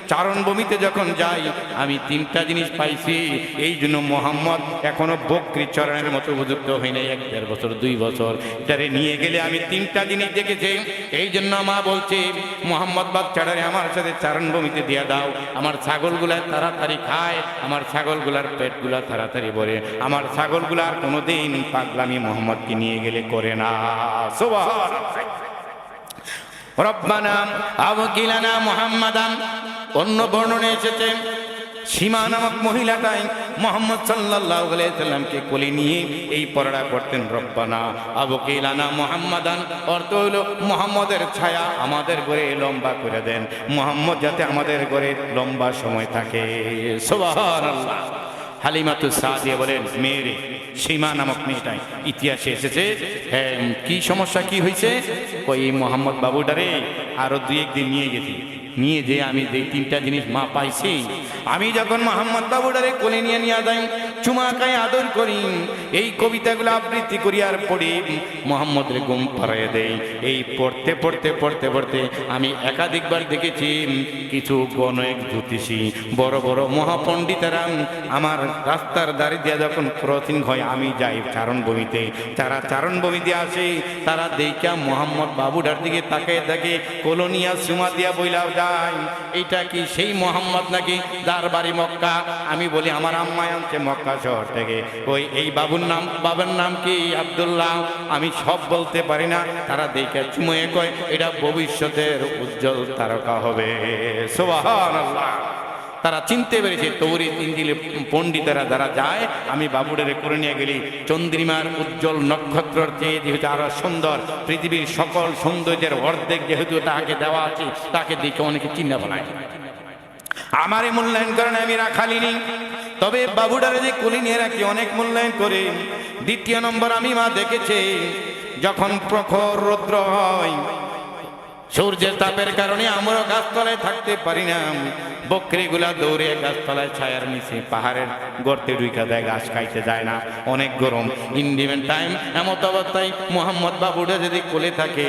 চারণ ভূমিতে যখন যাই, আমি 3টা জিনিস পাইছি, এই জন্য মোহাম্মদ এখনো বকরি চরণের মতো উপযুক্ত হয় নাই, 1-1.5 বছর 2 বছর, এটারে নিয়ে গেলে আমি 3টা জিনিস দেখেছি। এই জন্য মা বলছে, মোহাম্মদ বাচ্চাটারে আমার সাথে চারণ ভূমিতে দিয়ে দাও, আমার ছাগলগুলা তাড়াতাড়ি খায়, আমার ছাগলগুলার পেটগুলা তাড়াতাড়ি ভরে, আমার ছাগলগুলা আর কোনোদিন পাগলামি মোহাম্মদকে নিয়ে গেলে করে না। সুবহানাল্লাহ। রব্বানা আবকিলানা মুহাম্মাদান। অন্য বর্ণনা এসেছে, সীমা নামক মহিলাটাই মুহাম্মদ সাল্লাল্লাহু আলাইহি সাল্লামকে কোলে নিয়ে এই পড়াটা করতেন, রব্বানা আবকিলানা মুহাম্মাদান, অর্থ হলো মুহাম্মদের ছায়া আমাদের ঘরে লম্বা করে দেন, মুহাম্মদ যাতে আমাদের ঘরে লম্বা সময় থাকে। সুবহানাল্লাহ। হালিমাতু সাদিয়া বলেন, মেয়েরে সীমা নামক মেয়েটাই, ইতিহাসে এসেছে, কি সমস্যা কি হয়েছে, ওই মোহাম্মদ বাবুটারে আরো 2-1 দিন নিয়ে গেছি, নিয়ে যে আমি যে তিনটা জিনিস মা পাইছি, আমি যখন মোহাম্মদ বাবুডারে কোলে নিয়ে যাই, চুমা খাই, আদর করি, এই কবিতাগুলো আবৃত্তি করি আর পড়ি, মোহাম্মদের ঘুম পাড়িয়ে দেই। এই পড়তে পড়তে পড়তে পড়তে আমি একাধিকবার দেখেছি কিছু গণক জ্যোতিষী বড় বড় মহাপণ্ডিতেরা আমার রাস্তার দাঁড়িয়ে দিয়ে যখন ক্রসিং হয়, আমি যাই চারণভূমিতে, যারা চারণভূমিতে আসে তারা দেখা মোহাম্মদ বাবুডার দিকে তাকিয়ে থাকে, কলোনিয়া সুমা দিয়া বইলাও যায়, এইটা কি সেই মোহাম্মদ নাকি যার বাড়ি মক্কা? আমি বলি আমার আম্মাই আনছে মক্কা শহর থেকে। ওই এই বাবুর নাম কি? আব্দুল্লাহ। আমি সব বলতে পারি না, তারা দেখে চুময়ে কয় এটা ভবিষ্যতের উজ্জ্বল তারকা হবে। সুবহানাল্লাহ। তারা চিনতে পেরেছে তৌরিত ইনজিল পণ্ডিতেরা যারা যায়, আমি বাবুডারে করে নিয়ে গেলি চন্দ্রিমার উজ্জ্বল নক্ষত্রের চেয়ে যেহেতু আরো সুন্দর, পৃথিবীর সকল সৌন্দর্যের অর্ধেক যেহেতু তাকে দেওয়া আছে, তাকে দেখে অনেকে চিন্তা বানায়। আমারই মূল্যায়ন করেন, আমি রাখালিনি, তবে বাবুডারে যে কোলে নিয়ে রাখি অনেক মূল্যায়ন করে। দ্বিতীয় নম্বর, আমি মা দেখেছি যখন প্রখর রৌদ্র হয়, সূর্যের তাপের কারণে আমরাও গাছতলায় থাকতে পারি না, বকরিগুলা দৌড়ে গাছতলায় ছায়ার নিচে পাহাড়ের গর্তে ঢুকা দেয়, ঘাস খাইতে যায় না, অনেক গরম। ইন্ডিমেন টাইম এমত অবস্থায় মোহাম্মদ বাবুটা যদি কোলে থাকে,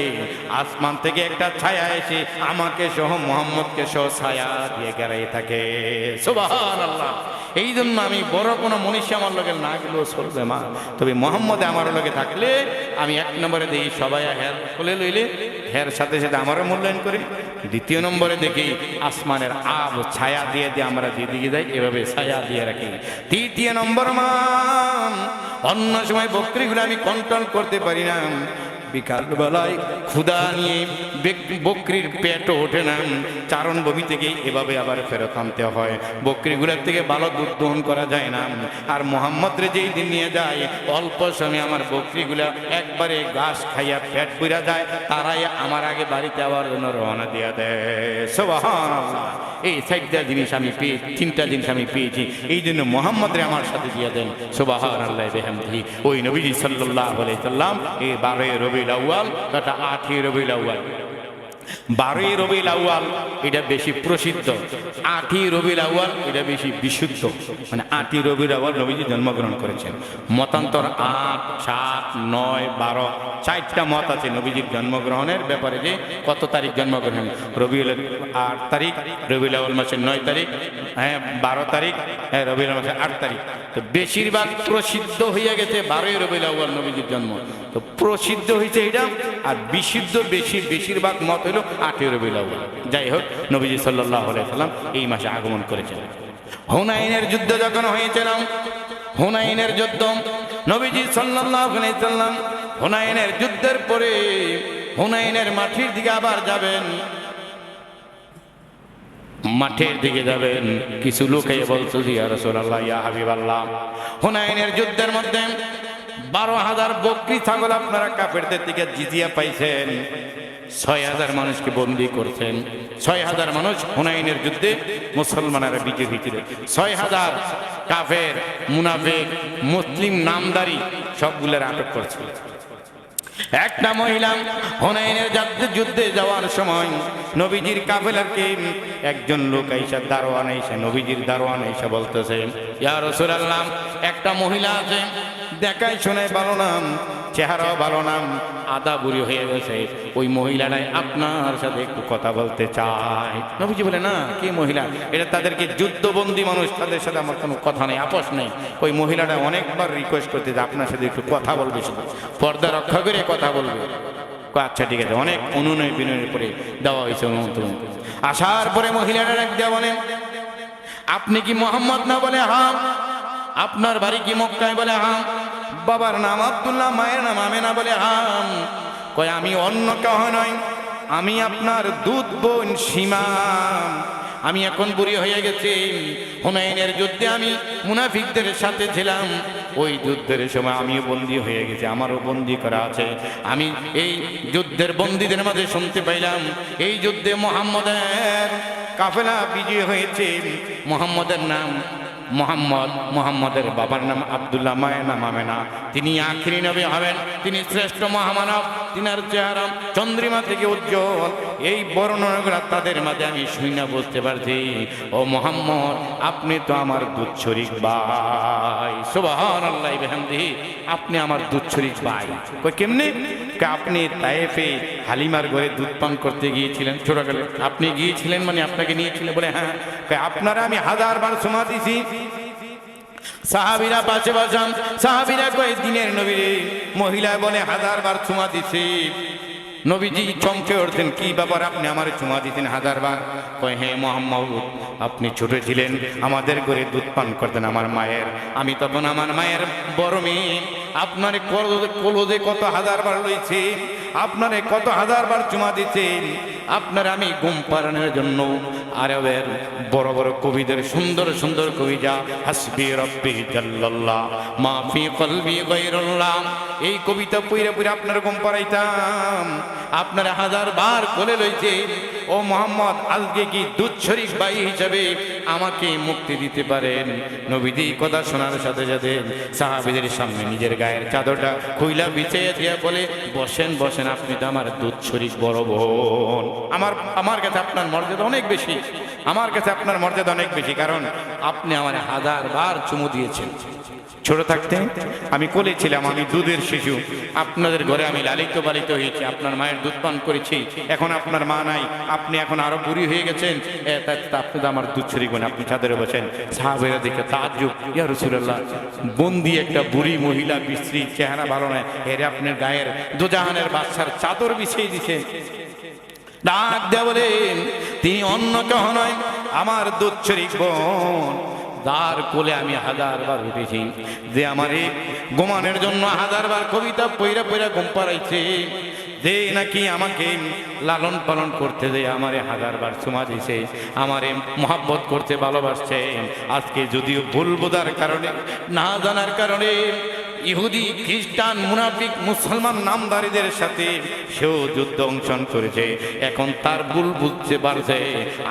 আসমান থেকে একটা ছায়া এসে আমাকে সহ মোহাম্মদকে সহ ছায়া দিয়ে গেড়াই থাকে। সুবহানাল্লাহ। এই জন্য আমি বড় কোনো মনীষী আমার লগে না গেলেও চলবে মা, তবে মোহাম্মদে আমার লগে থাকলে আমি এক নম্বরে দেখি সবাই হের কোলে লইলে হের সাথে সাথে আমারও মূল্যায়ন করি। দ্বিতীয় নম্বরে দেখি আসমানের আব ছায়া দিয়ে দিয়ে আমরা যেদিকে যাই এভাবে ছায়া দিয়ে রাখি। তৃতীয় নম্বর, মা অন্য সময় বকরিগুলো আমি কন্ট্রোল করতে পারি না, বিকাল বেলায় ক্ষুধা নিয়ে বকরির পেটও ওঠে না, চারণভূমি থেকে এভাবে আবার ফেরত আনতে হয়, বকরিগুলোর থেকে ভালো দুধ দহন করা যায় না। আর মোহাম্মদরে যেই দিন নিয়ে যায়, অল্প সময় আমার বকরিগুলা একবারে ঘাস খাইয়া পেট পুরা যায়, তারাই আমার আগে বাড়িতে আবার জন্য রওনা দিয়ে দেয়। সুবহানাল্লাহ। এই চারটা জিনিস আমি পেয়েছি, তিনটা জিনিস আমি পেয়েছি, এই জন্য মোহাম্মদরে আমার সাথে দিয়ে দেন। সুবহানাল্লাহ বিহামদিহি। ওই নবীজি সাল্লাল্লাহু আলাইহি সাল্লাম এই 12 রবিউল আউয়াল, এটা 8 রবিউল আউয়াল, 12 রবিউল আউয়াল এটা বেশি প্রসিদ্ধ, 8 রবিউল আউয়াল এটা বেশি বিশুদ্ধ। মানে 8 রবিউল আউয়াল নবীজি জন্মগ্রহণ করেছেন। মতান্তর 8, 7, 9, 12 চারটা মত আছে নবীজির জন্মগ্রহণের ব্যাপারে, যে কত তারিখ জন্মগ্রহণ। রবিউল 8 তারিখ, রবিউল আউয়াল মাসের 9 তারিখ, 12 তারিখ, রবিউল মাসের 8 তারিখ। তো বেশিরভাগ প্রসিদ্ধ হয়ে গেছে 12 রবিউল আউয়াল নবীজির জন্ম, তো প্রসিদ্ধ হয়েছে এটা। আর বিশুদ্ধ বেশিরভাগ মত হলো 8 রবিউল আউয়াল। যাই হোক, নবীজি সাল্লাল্লাহু আলাইহি সাল্লাম এই মাসে আগমন করেছেন। হুনাইনের যুদ্ধ যখন হয়েছিল, হুনাইনের যুদ্ধ, নবীজি সাল্লাল্লাহু আলাইহি সাল্লাম হুনাইনের যুদ্ধের পরে হুনাইনের মাঠের দিকে আবার যাবেন, মাঠের দিকে যাবেন। কিছু লোক বলছে, ইয়া রাসূলুল্লাহ, ইয়া হাবিবাল্লাহ, হুনাইনের যুদ্ধের মধ্যে 12,000 বকরি ছাগল আপনারা কাফেরদের থেকে জিজিয়া পাইছেন, 6,000 মানুষকে বন্দী করছেন। 6,000 মানুষ হুনাইনের যুদ্ধে মুসলমানেরা বিজয়ী হয়েছিল। 6,000 কাফের, মুনাফিক, মুসলিম নামদারি সবগুলোর আটক করছিল। একটা মহিলা হুনাইনের যুদ্ধে যাওয়ার সময় নবীজির কাফেলাকে একজন লোক আইসা, দারোয়ান আইসা, নবীজির দারোয়ান আইসা বলতেছে, ইয়া রাসূলুল্লাহ, একটা মহিলা আছে, দেখায় শোনায় ভালো নাম, চেহারাও ভালো নাম, আদা বুড়ি হয়ে গেছে, ওই মহিলাটাই আপনার সাথে একটু কথা বলতে চায়। নবীজি বলে, না, কি মহিলা? এটা তাদেরকে যুদ্ধবন্দী মানুষ, তাদের সাথে আমার কোনো কথা নেই, আপোষ নেই। ওই মহিলাটা অনেকবার রিকোয়েস্ট করতে যে আপনার সাথে একটু কথা বলবে, শুধু পর্দা রক্ষা করে কথা বলবে। আচ্ছা ঠিক আছে, অনেক অনুনয় বিনয়ের পরে দেওয়া হয়েছে অনুমোদন। আসার পরে মহিলাটা এক দেওয়া বলেন, আপনি কি মোহাম্মদ না? বলে হ্যাঁ। আপনার বাড়ি কি মক্কায়? বলে হ্যাঁ। বাবার নাম আব্দুল্লাহ, মায়ের নাম আমেনা? বলে হ্যাঁ। কয়, আমি অন্য কেউ নয়, আমি আপনার দুধ বোন সীমা। আমি এখন বুড়ি হয়ে গেছি, হুনাইনের যুদ্ধে আমি মুনাফিকদের সাথে ছিলাম, ওই যুদ্ধের সময় আমিও বন্দী হয়ে গেছি, আমারও বন্দী করা আছে। আমি এই যুদ্ধের বন্দীদের মাঝে শুনতে পাইলাম এই যুদ্ধে মুহাম্মদের কাফেলা বিজয় হয়েছে, মুহাম্মদের নাম মুহাম্মদের বাবার নাম আব্দুল্লাহ, মায়ের নাম আমেনা। তিনি আখিরি নবী হবেন, তিনি শ্রেষ্ঠ মহামানব, তিনার চেহারা চন্দ্রিমা থেকে উজ্জ্বল। এই বর্ণনাগুলো তাদের মাঝে আমি শুই না বুঝতে পারছি, ও মুহাম্মদ আপনি তো আমার দুধ শরীক ভাই। সুবহানাল্লাহ বিহামদিহি, আপনি আমার দুধ শরীক ভাই। কই কেমনে? আপনি তায়েফে হালিমার ঘরে দুধ পান করতে গিয়েছিলেন ছোটকালে। আপনি গিয়েছিলেন মানে আপনাকে নিয়েছিলেন? বলে হ্যাঁ। আপনারা আমি 1000 বার চুমা দিছি। সাহাবীরা পাশে বসান, সাহাবীরা কয় দিনের নবী, মহিলা বলে 1000 বার চুমা দিছি। নবীজি চমকে উঠতেন, কি ব্যাপার আপনি আমার চুমা দিতেন 1000 বার? কয় হ্যাঁ মুহাম্মদ, আপনি ছোট ছিলেন, আমাদের ঘরে দুধ পান করতেন আমার মায়ের, আমি তখন আমার মায়ের বড় মেয়ে। আপনার কলজে কত 1000 বার লইছি, আপনারে কত 1000 বার চুমা দিতেন। আপনার আমি ঘুম পাড়ানোর জন্য আরবের বড় বড় কবিদের সুন্দর সুন্দর কবিতা, হাসবি রব্বি জাল্লাল্লাহ মা ফি কলবি গায়রুল্লাহ, এই কবিতা পড়ে পড়ে আপনার ঘুম পাড়াইতাম। আপনারা 1000 বার কোলে লইছে। ও মোহাম্মদ, আজকে কি দুধ শরীফ ভাই হিসাবে আমাকে মুক্তি দিতে পারেন? নবীজি কথা শোনার সাথে সাথে সাহাবীদের সামনে নিজের গায়ের চাদরটা খুইলা বিছিয়ে দিয়ে বলে, বসেন বসেন, আপনি তো আমার দুধ শরীফ বড় বোন। আমার কাছে আপনার মর্যাদা অনেক বেশি, আমার কাছে আপনার মর্যাদা অনেক বেশি, কারণ আপনি আমার 1000 বার চুমু দিয়েছেন। ছোট থাকতে আমি কোলে ছিলাম, আমি দুধের শিশু, আপনাদের ঘরে আমি লালিত পালিত হয়েছি, আপনার মায়ের দুধ পান করেছি। এখন আপনার মা নাই, আপনি এখন আরো বুড়ি হয়ে গেছেন, আপনি তো আমার দুধ শরীক বোন, আপনি চাদরে বসেন। সাহাবীরা দেখে তাজ্জুব, ইয়া রাসূলুল্লাহ, বন্দি একটা বুড়ি মহিলা, বিশ্রী চেহারা, ভালো নয়, এর আপনার গায়ের দুজাহানের বাদশার চাদর বিছিয়ে দিছে। ডাক দেয়া বলেন, তিনি অন্য কেহ নয়, আমার দুধ শরীক বোন। তার কোলে আমি 1000 বার উঠেছি, যে আমার এই ঘুমানোর জন্য 1000 বার কবিতা পইরা পইরা ঘুম পাড়াইছে, যে নাকি আমাকে লালন পালন করতে যে আমারে 1000 বার চুমা দিছে, আমারে মহাব্বত করতে ভালোবাসছে। আজকে যদিও ভুল বোঝার কারণে, না জানার কারণে ইহুদি, খ্রিস্টান, মুনাফিক, মুসলমান নামধারীদের সাথে সেও যুদ্ধ অংশগ্রহণ করেছে, এখন তার ভুল বুঝতে পারছে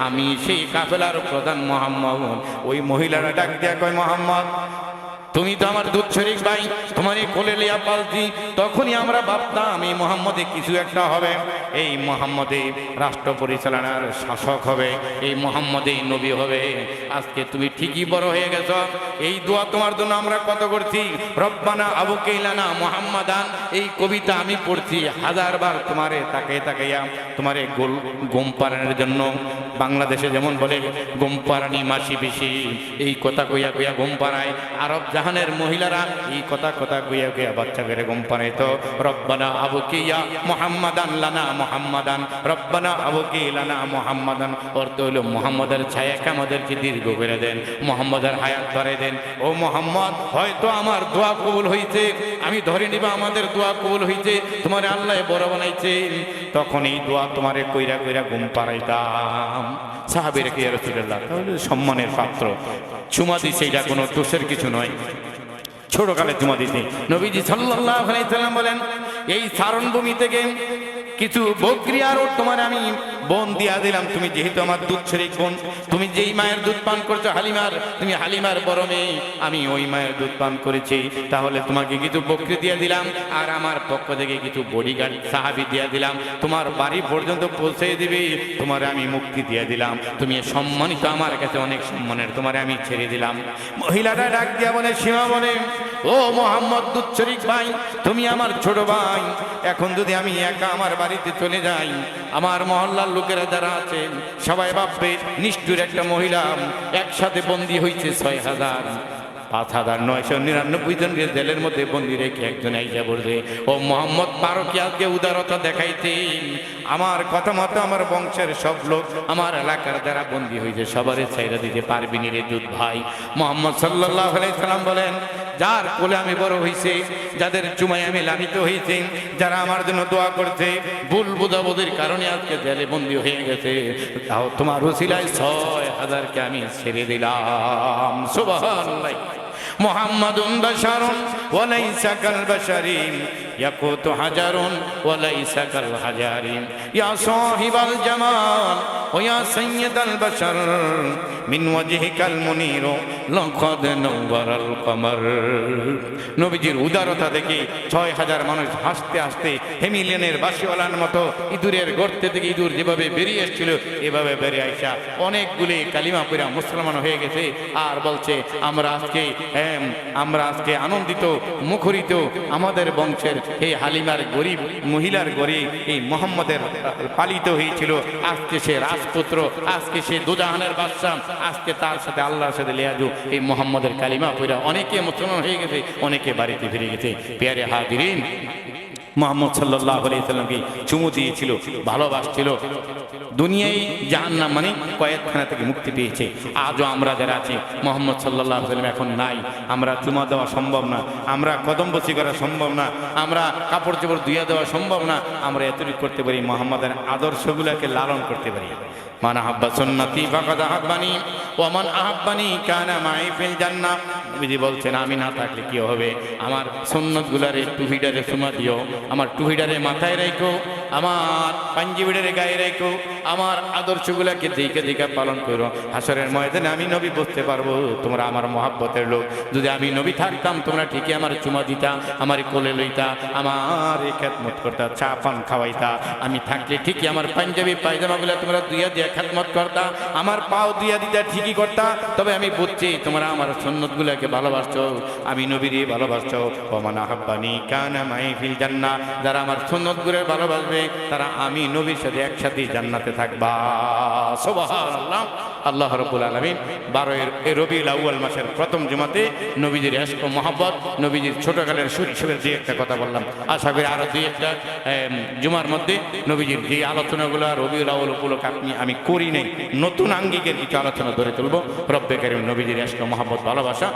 আমি সেই কাফেলার প্রধান মুহাম্মদ। ওই মহিলারা ডাক দেয়া কয়, মুহাম্মদ তুমি তো আমার দুধ শরীক ভাই, তোমার এই কোলে লিয়া পালছি। তখনই আমরা ভাবতাম এই মুহাম্মদে কিছু একটা হবে, এই মুহাম্মদে রাষ্ট্র পরিচালনার শাসক হবে, এই মুহাম্মদে নবী হবে। আজকে তুমি ঠিকই বড় হয়ে গেছ। এই দোয়া তোমার জন্য আমরা কত করছি, রব্বানা আবুকাইলানা মুহাম্মাদান, এই কবিতা আমি পড়ছি 1000 বার তোমারে তাকাইয়া তাকাইয়া, তোমারে ঘুম পাড়ানোর জন্য। বাংলাদেশে যেমন বলে ঘুম পাড়ানি মাসি পিসি, এই কথা কইয়া কইয়া ঘুম পাড়ায়। আরব জাহানের মহিলারা এই কথা কইয়া কইয়া বাচ্চাকে ঘুম পাড়াইতো। রব্বানা আবুকিয়া মুহাম্মাদান লানা মুহাম্মাদান, রব্বানা আবুকিলানা মুহাম্মাদান। অর্থ হলো মুহাম্মদের ছায়াকে আমাদেরকে দীর্ঘ করে দেন, মুহাম্মদের হায়াত বাড়াই দেন। ও মুহাম্মদ, হয়তো আমার দোয়া কবুল হইছে, আমি ধরে নিবা আমাদের দোয়া কবুল হইছে, তোমার আল্লাহ বড় বানাইছে। তখন এই দোয়া তোমারে কইরা কইরা ঘুম পাড়াইতাম। সাহাবীরা কি রাসূলুল্লাহ, তাহলে সম্মানের পাত্র। চুমা দিছে, এটা কোনো দোষের কিছু নয়, ছোটকালে চুমা দিতে। নবীজি সাল্লাল্লাহু আলাইহি সাল্লাম বলেন, এই চারণভূমি থেকে কিছু বকরি আর তোমার আমি বোন দিয়া দিলাম। তুমি যেহেতু আমার দুধ শরীক বোন, তুমি যেই মায়ের দুধ পান করছো হালিমার, তুমি হালিমার বড় মেয়ে, আমি ওই মায়ের দুধ পান করেছি, তাহলে তোমাকে কিছু বকরি দিয়ে দিলাম, আর আমার পক্ষ থেকে কিছু বডিগার্ড সাহাবী দিয়ে দিলাম, তোমার বাড়ি পর্যন্ত পৌঁছে দিবে, তোমার আমি মুক্তি দিয়ে দিলাম, তুমি সম্মানিত, আমার কাছে অনেক সম্মানের, তোমার আমি ছেড়ে দিলাম। মহিলাটা ডাক দিয়া বলে, সীমা বলে, ও মুহাম্মদ দুধ শরীক ভাই, তুমি আমার ছোট ভাই, এখন যদি আমি একা আমার বাড়িতে চলে যাই, আমার মহল্লার লোকেরা যারা আছেন সবাই ভাববে নিষ্ঠুর একটা মহিলা একসাথে বন্দী হয়েছে 5,999 জনকে জেলের মধ্যে বন্দী রেখে একজন আইসা বলছে, ও মোহাম্মদ পারো কি আজকে উদারতা দেখাইতে? আমার কথা মতো আমার বংশের সব লোক, আমার এলাকার যারা বন্দী হয়েছে সবারই ছাইরা দিতে পারবি নি রে দুধ ভাই। মুহাম্মদ সাল্লাল্লাহু আলাইহি সাল্লাম বলেন, যার কোলে আমি বড় হয়েছে, যাদের চুমায় আমি লালিত হয়েছি, যারা আমার জন্য দোয়া করছে, ভুল বুঝাবুঝির কারণে আজকে জেলে বন্দী হয়ে গেছে, তাও তোমার ওসিলায় 6,000কে আমি ছেড়ে দিলাম। সুবহানাল্লাহ। মুহাম্মাদুন বাশারুন وليس كالبشر يقوت حجر وليس كالحجر يا صاحب الجمال ويا سيد البشر من وجهك المنير لقد نور القمر নবীজির উদারতা দেখে ৬,০০০ মানুষ হাসতে হাসতে হেমিলিয়নের বাঁশিওয়ালার মতো ইঁদুরের গর্ত থেকে ইঁদুর যেভাবে বেরিয়ে এসেছিল এভাবে বেরিয়ে আইসা অনেকগুলি কালিমা পড়া মুসলমান হয়ে গেছে আর বলছে আমরা আজকে আনন্দিত মুখরিত আমাদের বংশের এই হালিমার গরিব মহিলার গরিব এই মোহাম্মদের পালিত হয়েছিল আজকে সে রাজপুত্র আজকে সে দুজাহানের বাদশাহ আজকে তার সাথে আল্লাহর সাথে লিয়াজু এই মোহাম্মদের কালিমা পড়া অনেকে মুসলমান হয়ে গেছে অনেকে বাড়িতে ফিরে গেছে পেয়ারে হাজিরিন মোহাম্মদ সাল্লাল্লাহু আলাইহি সাল্লামকে চুমু দিয়েছিল ভালোবাসছিল দুনিয়ায় জাহান্নাম মানে কয়েকখানা থেকে মুক্তি পেয়েছে আজও আমরা যারা আছি মোহাম্মদ সাল্লাল্লাহু আলাইহি সাল্লাম এখন নাই আমরা চুমা দেওয়া সম্ভব না আমরা কদম বসি করা সম্ভব না আমরা কাপড় চোপড় ধুইয়া দেওয়া সম্ভব না আমরা এতটুকু করতে পারি মোহাম্মদের আদর্শগুলোকে লালন করতে পারি মান আহাব্বা সুন্নতি ফাকাদ আহাব্বানি ওয়া মান আহাব্বানি কানা মাই ফিল জান্নাহ নবীজি বলছেন আমি না থাকলে কি হবে আমার সুন্নতগুলারে টুহিডারে সুমা দিও আমার টুহিডারে মাথায় রাখো আমার পাঞ্জাবিডারে গায়ে রাখো আমার আদর্শগুলোকে দেখে দেখে পালন করো হাসরের ময়দানে আমি নবী বুঝতে পারবো তোমরা আমার মহাব্বতের লোক যদি আমি নবী থাকতাম তোমরা ঠিকই আমার চুমা দিতা আমার কোলে লইতা আমার খেদমত করতা চা পান খাওয়াইতা আমি থাকলে ঠিকই আমার পাঞ্জাবি পায়জামাগুলো তোমরা দুইয়া দিয়া খেদমত করতা আমার পাও দুইয়া দিতা ঠিকই করতা তবে আমি বুঝছি তোমরা আমার সুন্নতগুলোকে ভালোবাসছো আমি নবীরে ভালোবাসছো ওমান আহাব্বানি কানা মাই ফিল জান্নাহ যারা আমার সুন্নতগুলো ভালোবাসবে তারা আমি নবীর সাথে একসাথে জান্নাতে থাকবা সুবহানাল্লাহ আল্লাহ রাব্বুল আলামিন 12 রবিউল আউয়াল মাসের প্রথম জুমাতে নবীজির ইশক ও মহব্বত নবীজির ছোটকালের শৈশবের দুই একটা কথা বললাম আশা করি আরো দুই একটা জুমার মধ্যে নবীজির যে আলোচনাগুলো রবিউল আউয়াল উপলক্ষে আমি করি নাই নতুন আঙ্গিকের কিছু আলোচনা ধরে তুলবো রব্বে কারীম নবীজির ইশক ও মহব্বত ভালোবাসা